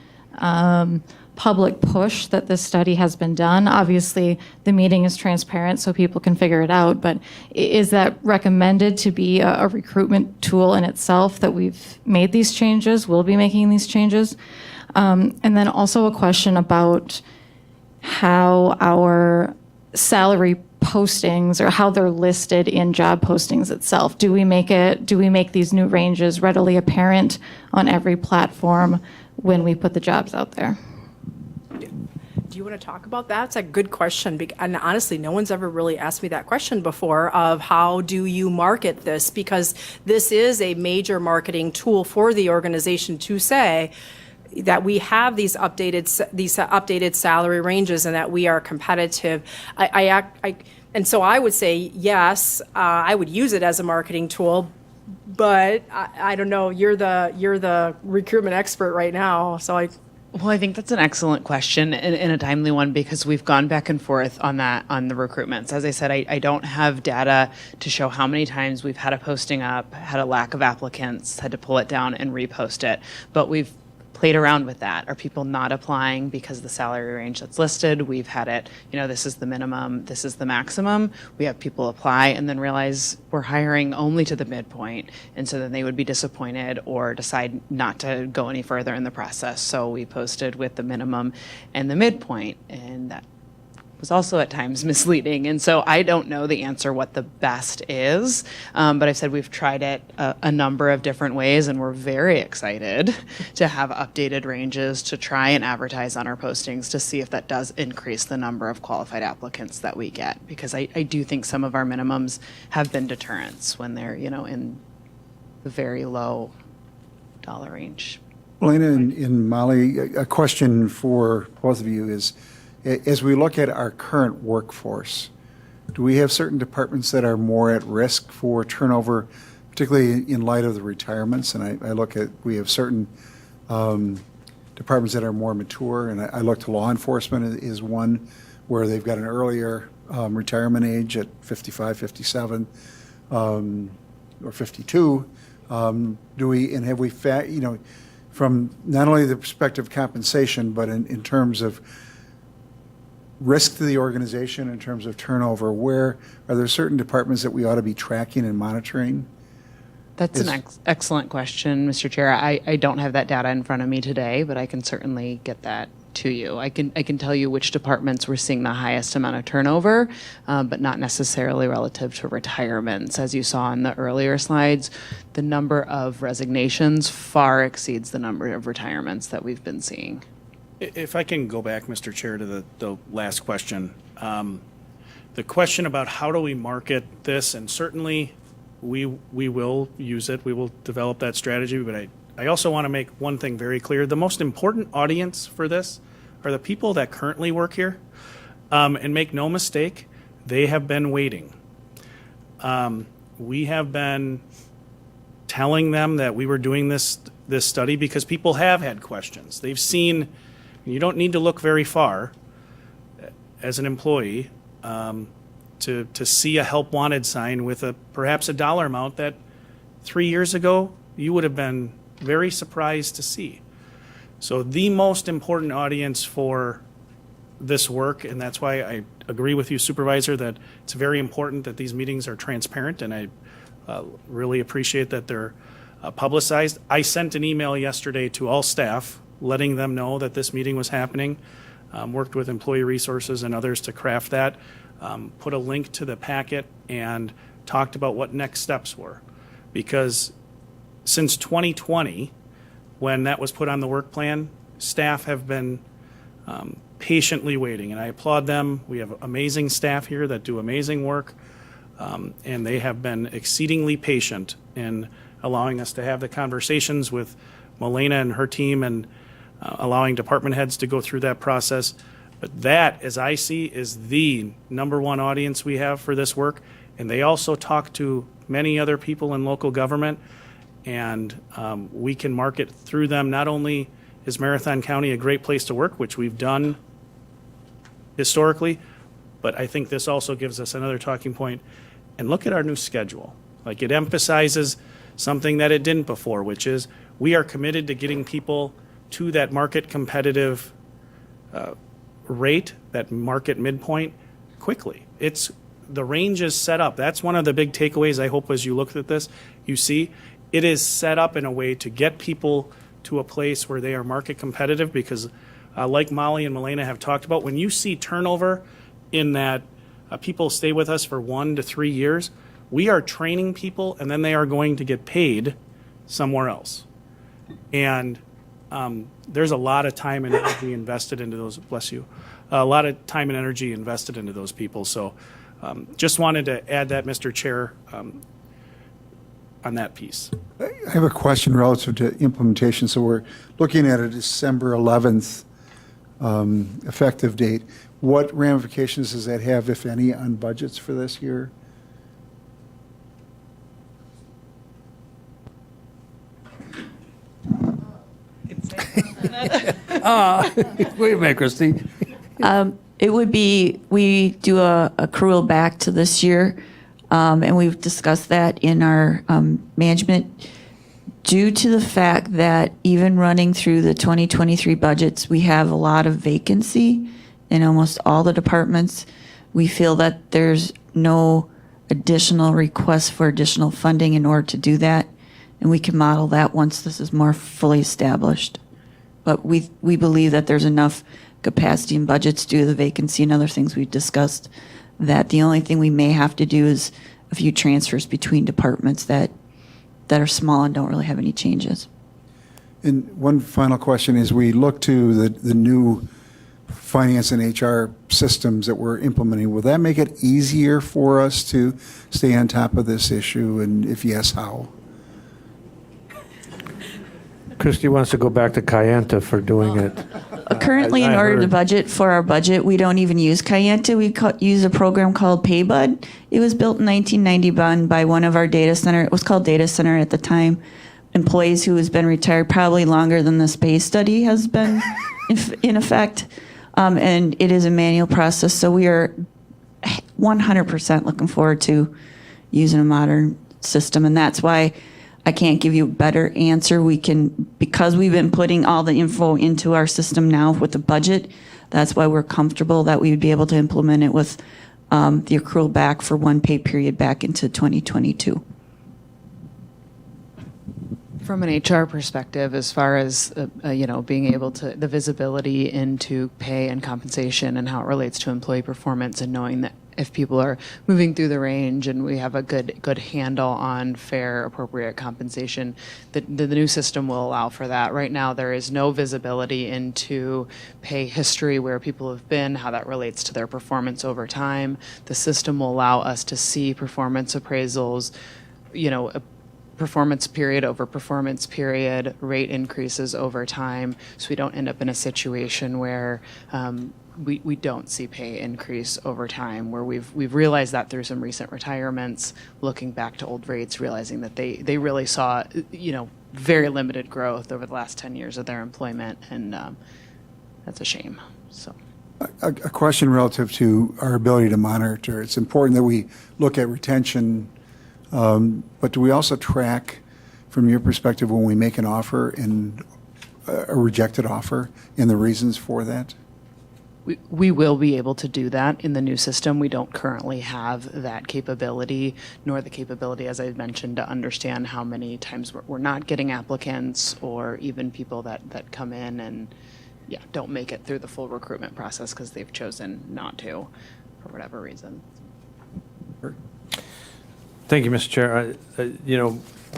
public push that this study has been done? Obviously, the meeting is transparent so people can figure it out, but is that recommended to be a recruitment tool in itself, that we've made these changes, will be making these changes? And then also a question about how our salary postings, or how they're listed in job postings itself. Do we make these new ranges readily apparent on every platform when we put the jobs out there? Do you want to talk about that? It's a good question. And honestly, no one's ever really asked me that question before, of how do you market this? Because this is a major marketing tool for the organization to say that we have these updated salary ranges and that we are competitive. And so I would say, yes, I would use it as a marketing tool, but I don't know, you're the recruitment expert right now, so Well, I think that's an excellent question and a timely one, because we've gone back and forth on that, on the recruitments. As I said, I don't have data to show how many times we've had a posting up, had a lack of applicants, had to pull it down and repost it. But we've played around with that. Are people not applying because the salary range that's listed? We've had it, this is the minimum, this is the maximum. We have people apply and then realize we're hiring only to the midpoint. And so then they would be disappointed or decide not to go any further in the process. So we posted with the minimum and the midpoint, and that was also at times misleading. And so I don't know the answer what the best is, but I've said we've tried it a number of different ways, and we're very excited to have updated ranges to try and advertise on our postings to see if that does increase the number of qualified applicants that we get. Because I do think some of our minimums have been deterrents when they're, in the very low dollar range. Elena and Molly, a question for both of you is, as we look at our current workforce, do we have certain departments that are more at risk for turnover, particularly in light of the retirements? And I look at, we have certain departments that are more mature, and I look to law enforcement is one where they've got an earlier retirement age at 55, 57, or 52. Do we, and have we, from not only the perspective of compensation, but in terms of risk to the organization, in terms of turnover, where are there certain departments that we ought to be tracking and monitoring? That's an excellent question, Mr. Chair. I don't have that data in front of me today, but I can certainly get that to you. I can tell you which departments we're seeing the highest amount of turnover, but not necessarily relative to retirements. As you saw in the earlier slides, the number of resignations far exceeds the number of retirements that we've been seeing. If I can go back, Mr. Chair, to the last question. The question about how do we market this, and certainly we will use it, we will develop that strategy, but I also want to make one thing very clear. The most important audience for this are the people that currently work here. And make no mistake, they have been waiting. We have been telling them that we were doing this this study because people have had questions. They've seen, you don't need to look very far as an employee to see a help wanted sign with perhaps a dollar amount that 3 years ago you would have been very surprised to see. So the most important audience for this work, and that's why I agree with you, Supervisor, that it's very important that these meetings are transparent, and I really appreciate that they're publicized. I sent an email yesterday to all staff letting them know that this meeting was happening, worked with Employee Resources and others to craft that, put a link to the packet, and talked about what next steps were. Because since 2020, when that was put on the work plan, staff have been patiently waiting, and I applaud them. We have amazing staff here that do amazing work, and they have been exceedingly patient in allowing us to have the conversations with Milena and her team and allowing department heads to go through that process. But that, as I see, is the number one audience we have for this work, and they also talk to many other people in local government, and we can market through them. Not only is Marathon County a great place to work, which we've done historically, but I think this also gives us another talking point. And look at our new schedule. Like, it emphasizes something that it didn't before, which is we are committed to getting people to that market competitive rate, that market midpoint, quickly. The range is set up. That's one of the big takeaways, I hope, as you look at this, you see it is set up in a way to get people to a place where they are market competitive, because like Molly and Milena have talked about, when you see turnover in that people stay with us for 1 to 3 years, we are training people and then they are going to get paid somewhere else. And there's a lot of time and energy invested into those, bless you, a lot of time and energy invested into those people. So just wanted to add that, Mr. Chair, on that piece. I have a question relative to implementation. So we're looking at a December 11th effective date. What ramifications does that have, if any, on budgets for this year? Wait a minute, Christy. It would be, we do a accrual back to this year, and we've discussed that in our management. Due to the fact that even running through the 2023 budgets, we have a lot of vacancy in almost all the departments, we feel that there's no additional requests for additional funding in order to do that, and we can model that once this is more fully established. But we believe that there's enough capacity in budgets due to the vacancy and other things we've discussed, that the only thing we may have to do is a few transfers between departments that are small and don't really have any changes. And one final question is, we look to the new finance and HR systems that we're implementing. Will that make it easier for us to stay on top of this issue? And if yes, how? Christy wants to go back to Kayenta for doing it. Currently, in order to budget for our budget, we don't even use Kayenta. We use a program called PayBud. It was built in 1991 by one of our data center. It was called Data Center at the time. Employees who has been retired probably longer than the space study has been in effect. And it is a manual process. So we are 100% looking forward to using a modern system. And that's why I can't give you a better answer. We can, because we've been putting all the info into our system now with the budget, that's why we're comfortable that we would be able to implement it with the accrual back for one pay period back into 2022. From an HR perspective, as far as being able to, the visibility into pay and compensation and how it relates to employee performance, and knowing that if people are moving through the range and we have a good handle on fair, appropriate compensation, the new system will allow for that. Right now, there is no visibility into pay history, where people have been, how that relates to their performance over time. The system will allow us to see performance appraisals, performance period over performance period, rate increases over time, so we don't end up in a situation where we don't see pay increase over time, where we've realized that through some recent retirements, looking back to old rates, realizing that they really saw, very limited growth over the last 10 years of their employment, and that's a shame, so. A question relative to our ability to monitor. It's important that we look at retention, but do we also track, from your perspective, when we make an offer and a rejected offer and the reasons for that? We will be able to do that in the new system. We don't currently have that capability, nor the capability, as I mentioned, to understand how many times we're not getting applicants, or even people that come in and don't make it through the full recruitment process because they've chosen not to, for whatever reason. Thank you, Mr. Chair.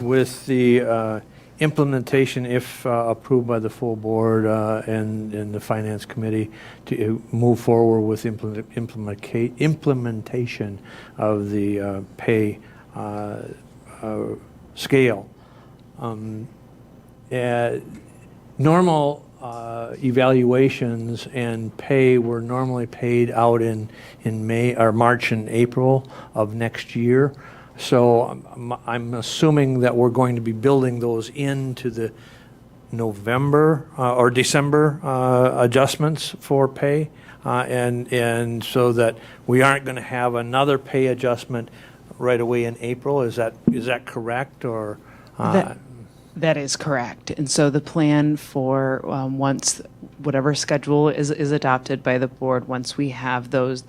With the implementation, if approved by the full board and the Finance Committee, to move forward with implementation of the pay scale. Normal evaluations and pay were normally paid out in May or March and April of next year. So I'm assuming that we're going to be building those into the November or December adjustments for pay, and so that we aren't going to have another pay adjustment right away in April. Is that correct, or? That is correct. And so the plan for once whatever schedule is adopted by the board, once we have those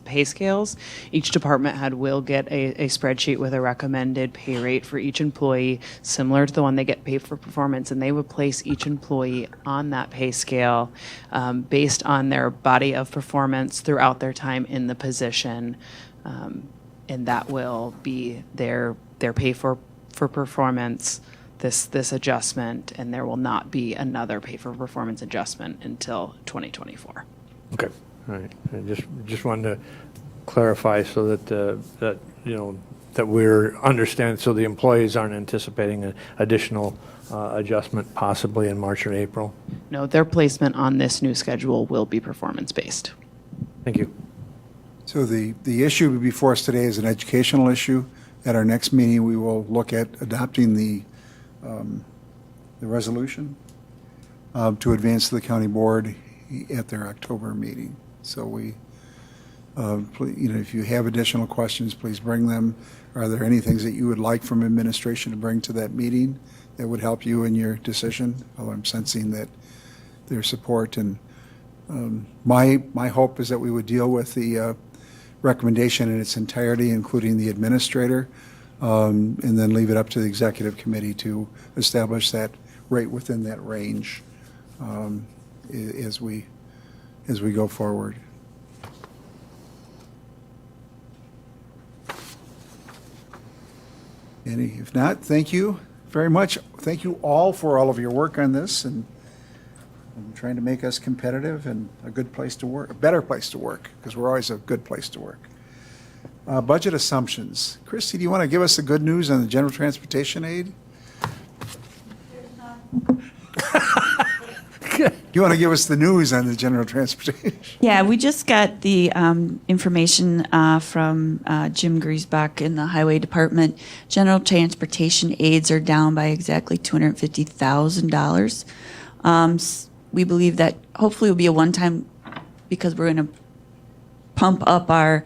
pay scales, each department head will get a spreadsheet with a recommended pay rate for each employee, similar to the one they get paid for performance, and they would place each employee on that pay scale based on their body of performance throughout their time in the position, and that will be their pay for performance. This adjustment, and there will not be another pay for performance adjustment until 2024. Okay, all right. I just wanted to clarify so that that we're understanding, so the employees aren't anticipating an additional adjustment possibly in March or April. No, their placement on this new schedule will be performance based. Thank you. So the issue before us today is an educational issue. At our next meeting, we will look at adopting the resolution to advance to the county board at their October meeting. So we, if you have additional questions, please bring them. Are there any things that you would like from administration to bring to that meeting that would help you in your decision? Well, I'm sensing that their support, and my hope is that we would deal with the recommendation in its entirety, including the administrator, and then leave it up to the executive committee to establish that rate within that range as we go forward. If not, thank you very much. Thank you all for all of your work on this and trying to make us competitive and a good place to work, a better place to work, because we're always a good place to work. Budget assumptions. Christy, do you want to give us the good news on the general transportation aid? You want to give us the news on the general transportation? Yeah, we just got the information from Jim Griesbach in the Highway Department. General transportation aids are down by exactly $250,000. We believe that hopefully will be a one-time, because we're going to pump up our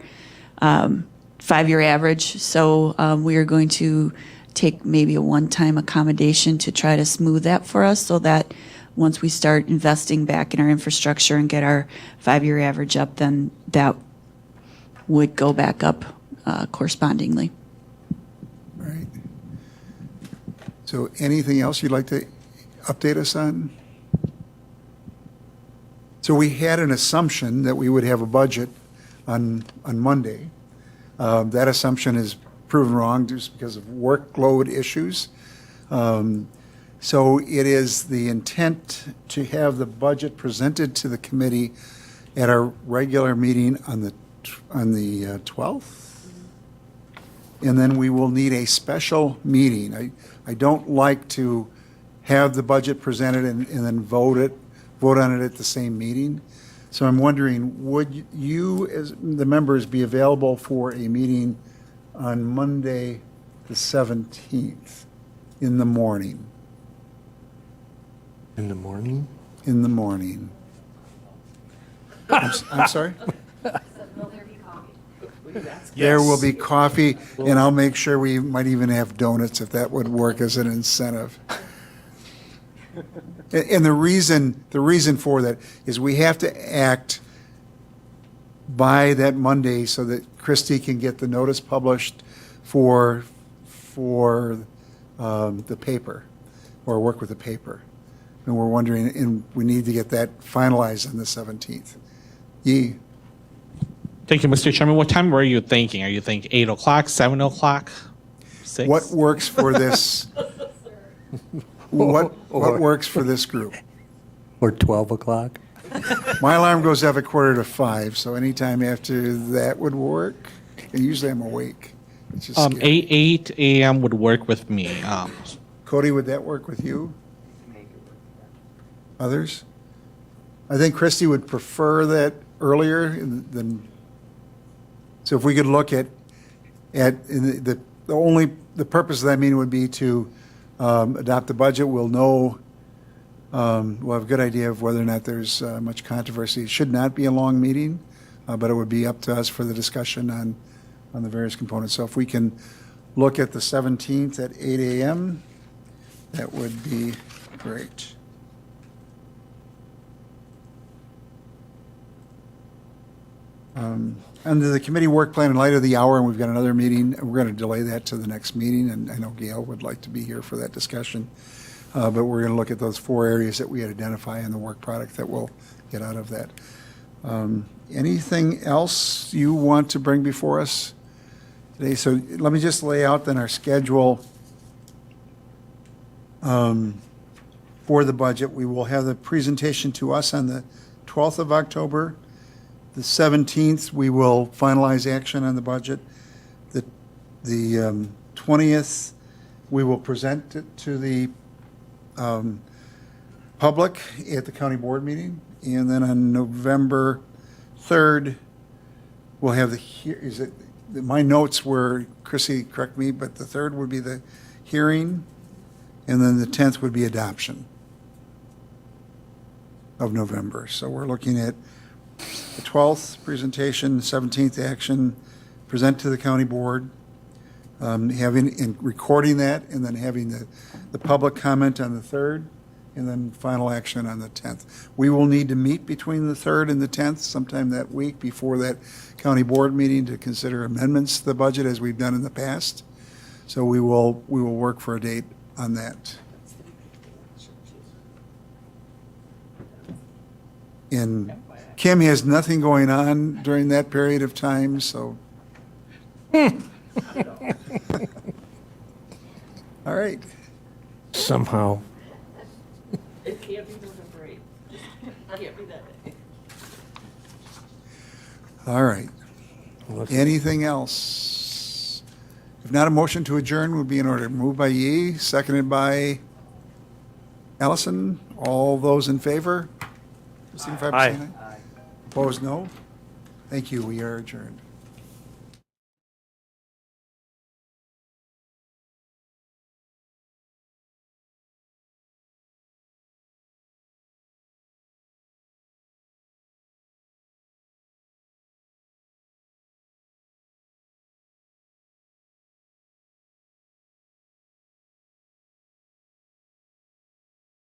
5-year average. So we are going to take maybe a one-time accommodation to try to smooth that for us, so that once we start investing back in our infrastructure and get our 5-year average up, then that would go back up correspondingly. All right. So anything else you'd like to update us on? So we had an assumption that we would have a budget on Monday. That assumption is proven wrong just because of workload issues. So it is the intent to have the budget presented to the committee at our regular meeting on the 12th? and then we will need a special meeting. I don't like to have the budget presented and then vote on it at the same meeting. So I'm wondering, would you, as the members, be available for a meeting on Monday, the 17th, in the morning? In the morning? In the morning. I'm sorry? There will be coffee, and I'll make sure we might even have donuts if that would work as an incentive. And the reason for that is we have to act by that Monday so that Christie can get the notice published for the paper, or work with the paper. And we're wondering, and we need to get that finalized on the 17th. Yee. Thank you, Mr. Chairman. What time were you thinking? Are you thinking 8 o'clock, 7 o'clock, 6? What works for this? What works for this group? Or 12 o'clock? My alarm goes off at 4:45, so anytime after that would work. And usually I'm awake. It's just scary. 8 a.m. would work with me. Cody, would that work with you? Others? I think Christie would prefer that earlier than. So if we could look at the purpose of that meeting would be to adopt the budget. We'll know. We'll have a good idea of whether or not there's much controversy. It should not be a long meeting, but it would be up to us for the discussion on the various components. So if we can look at the 17th at 8 a.m., that would be great. Under the committee work plan, in light of the hour, and we've got another meeting, we're going to delay that to the next meeting, and I know Gail would like to be here for that discussion. But we're going to look at those 4 areas that we had identified in the work product that we'll get out of that. Anything else you want to bring before us today? So let me just lay out then our schedule for the budget. We will have the presentation to us on the 12th of October. The 17th, we will finalize action on the budget. The 20th, we will present it to the public at the county board meeting. And then on November 3rd, we'll have my notes were, Chrissy, correct me, but the 3rd would be the hearing, and then the 10th would be adoption of November. So we're looking at the 12th presentation, 17th action, present to the county board, having and recording that, and then having the public comment on the 3rd, and then final action on the 10th. We will need to meet between the 3rd and the 10th sometime that week before that county board meeting to consider amendments to the budget as we've done in the past. So we will work for a date on that. And Kim has nothing going on during that period of time, so. All right. Somehow. It can't be November 8th. It can't be that day. All right. Anything else? If not, a motion to adjourn would be in order. Moved by Yee, seconded by Allison. All those in favor? Signify by saying aye. Opposed, no? Thank you. We are adjourned.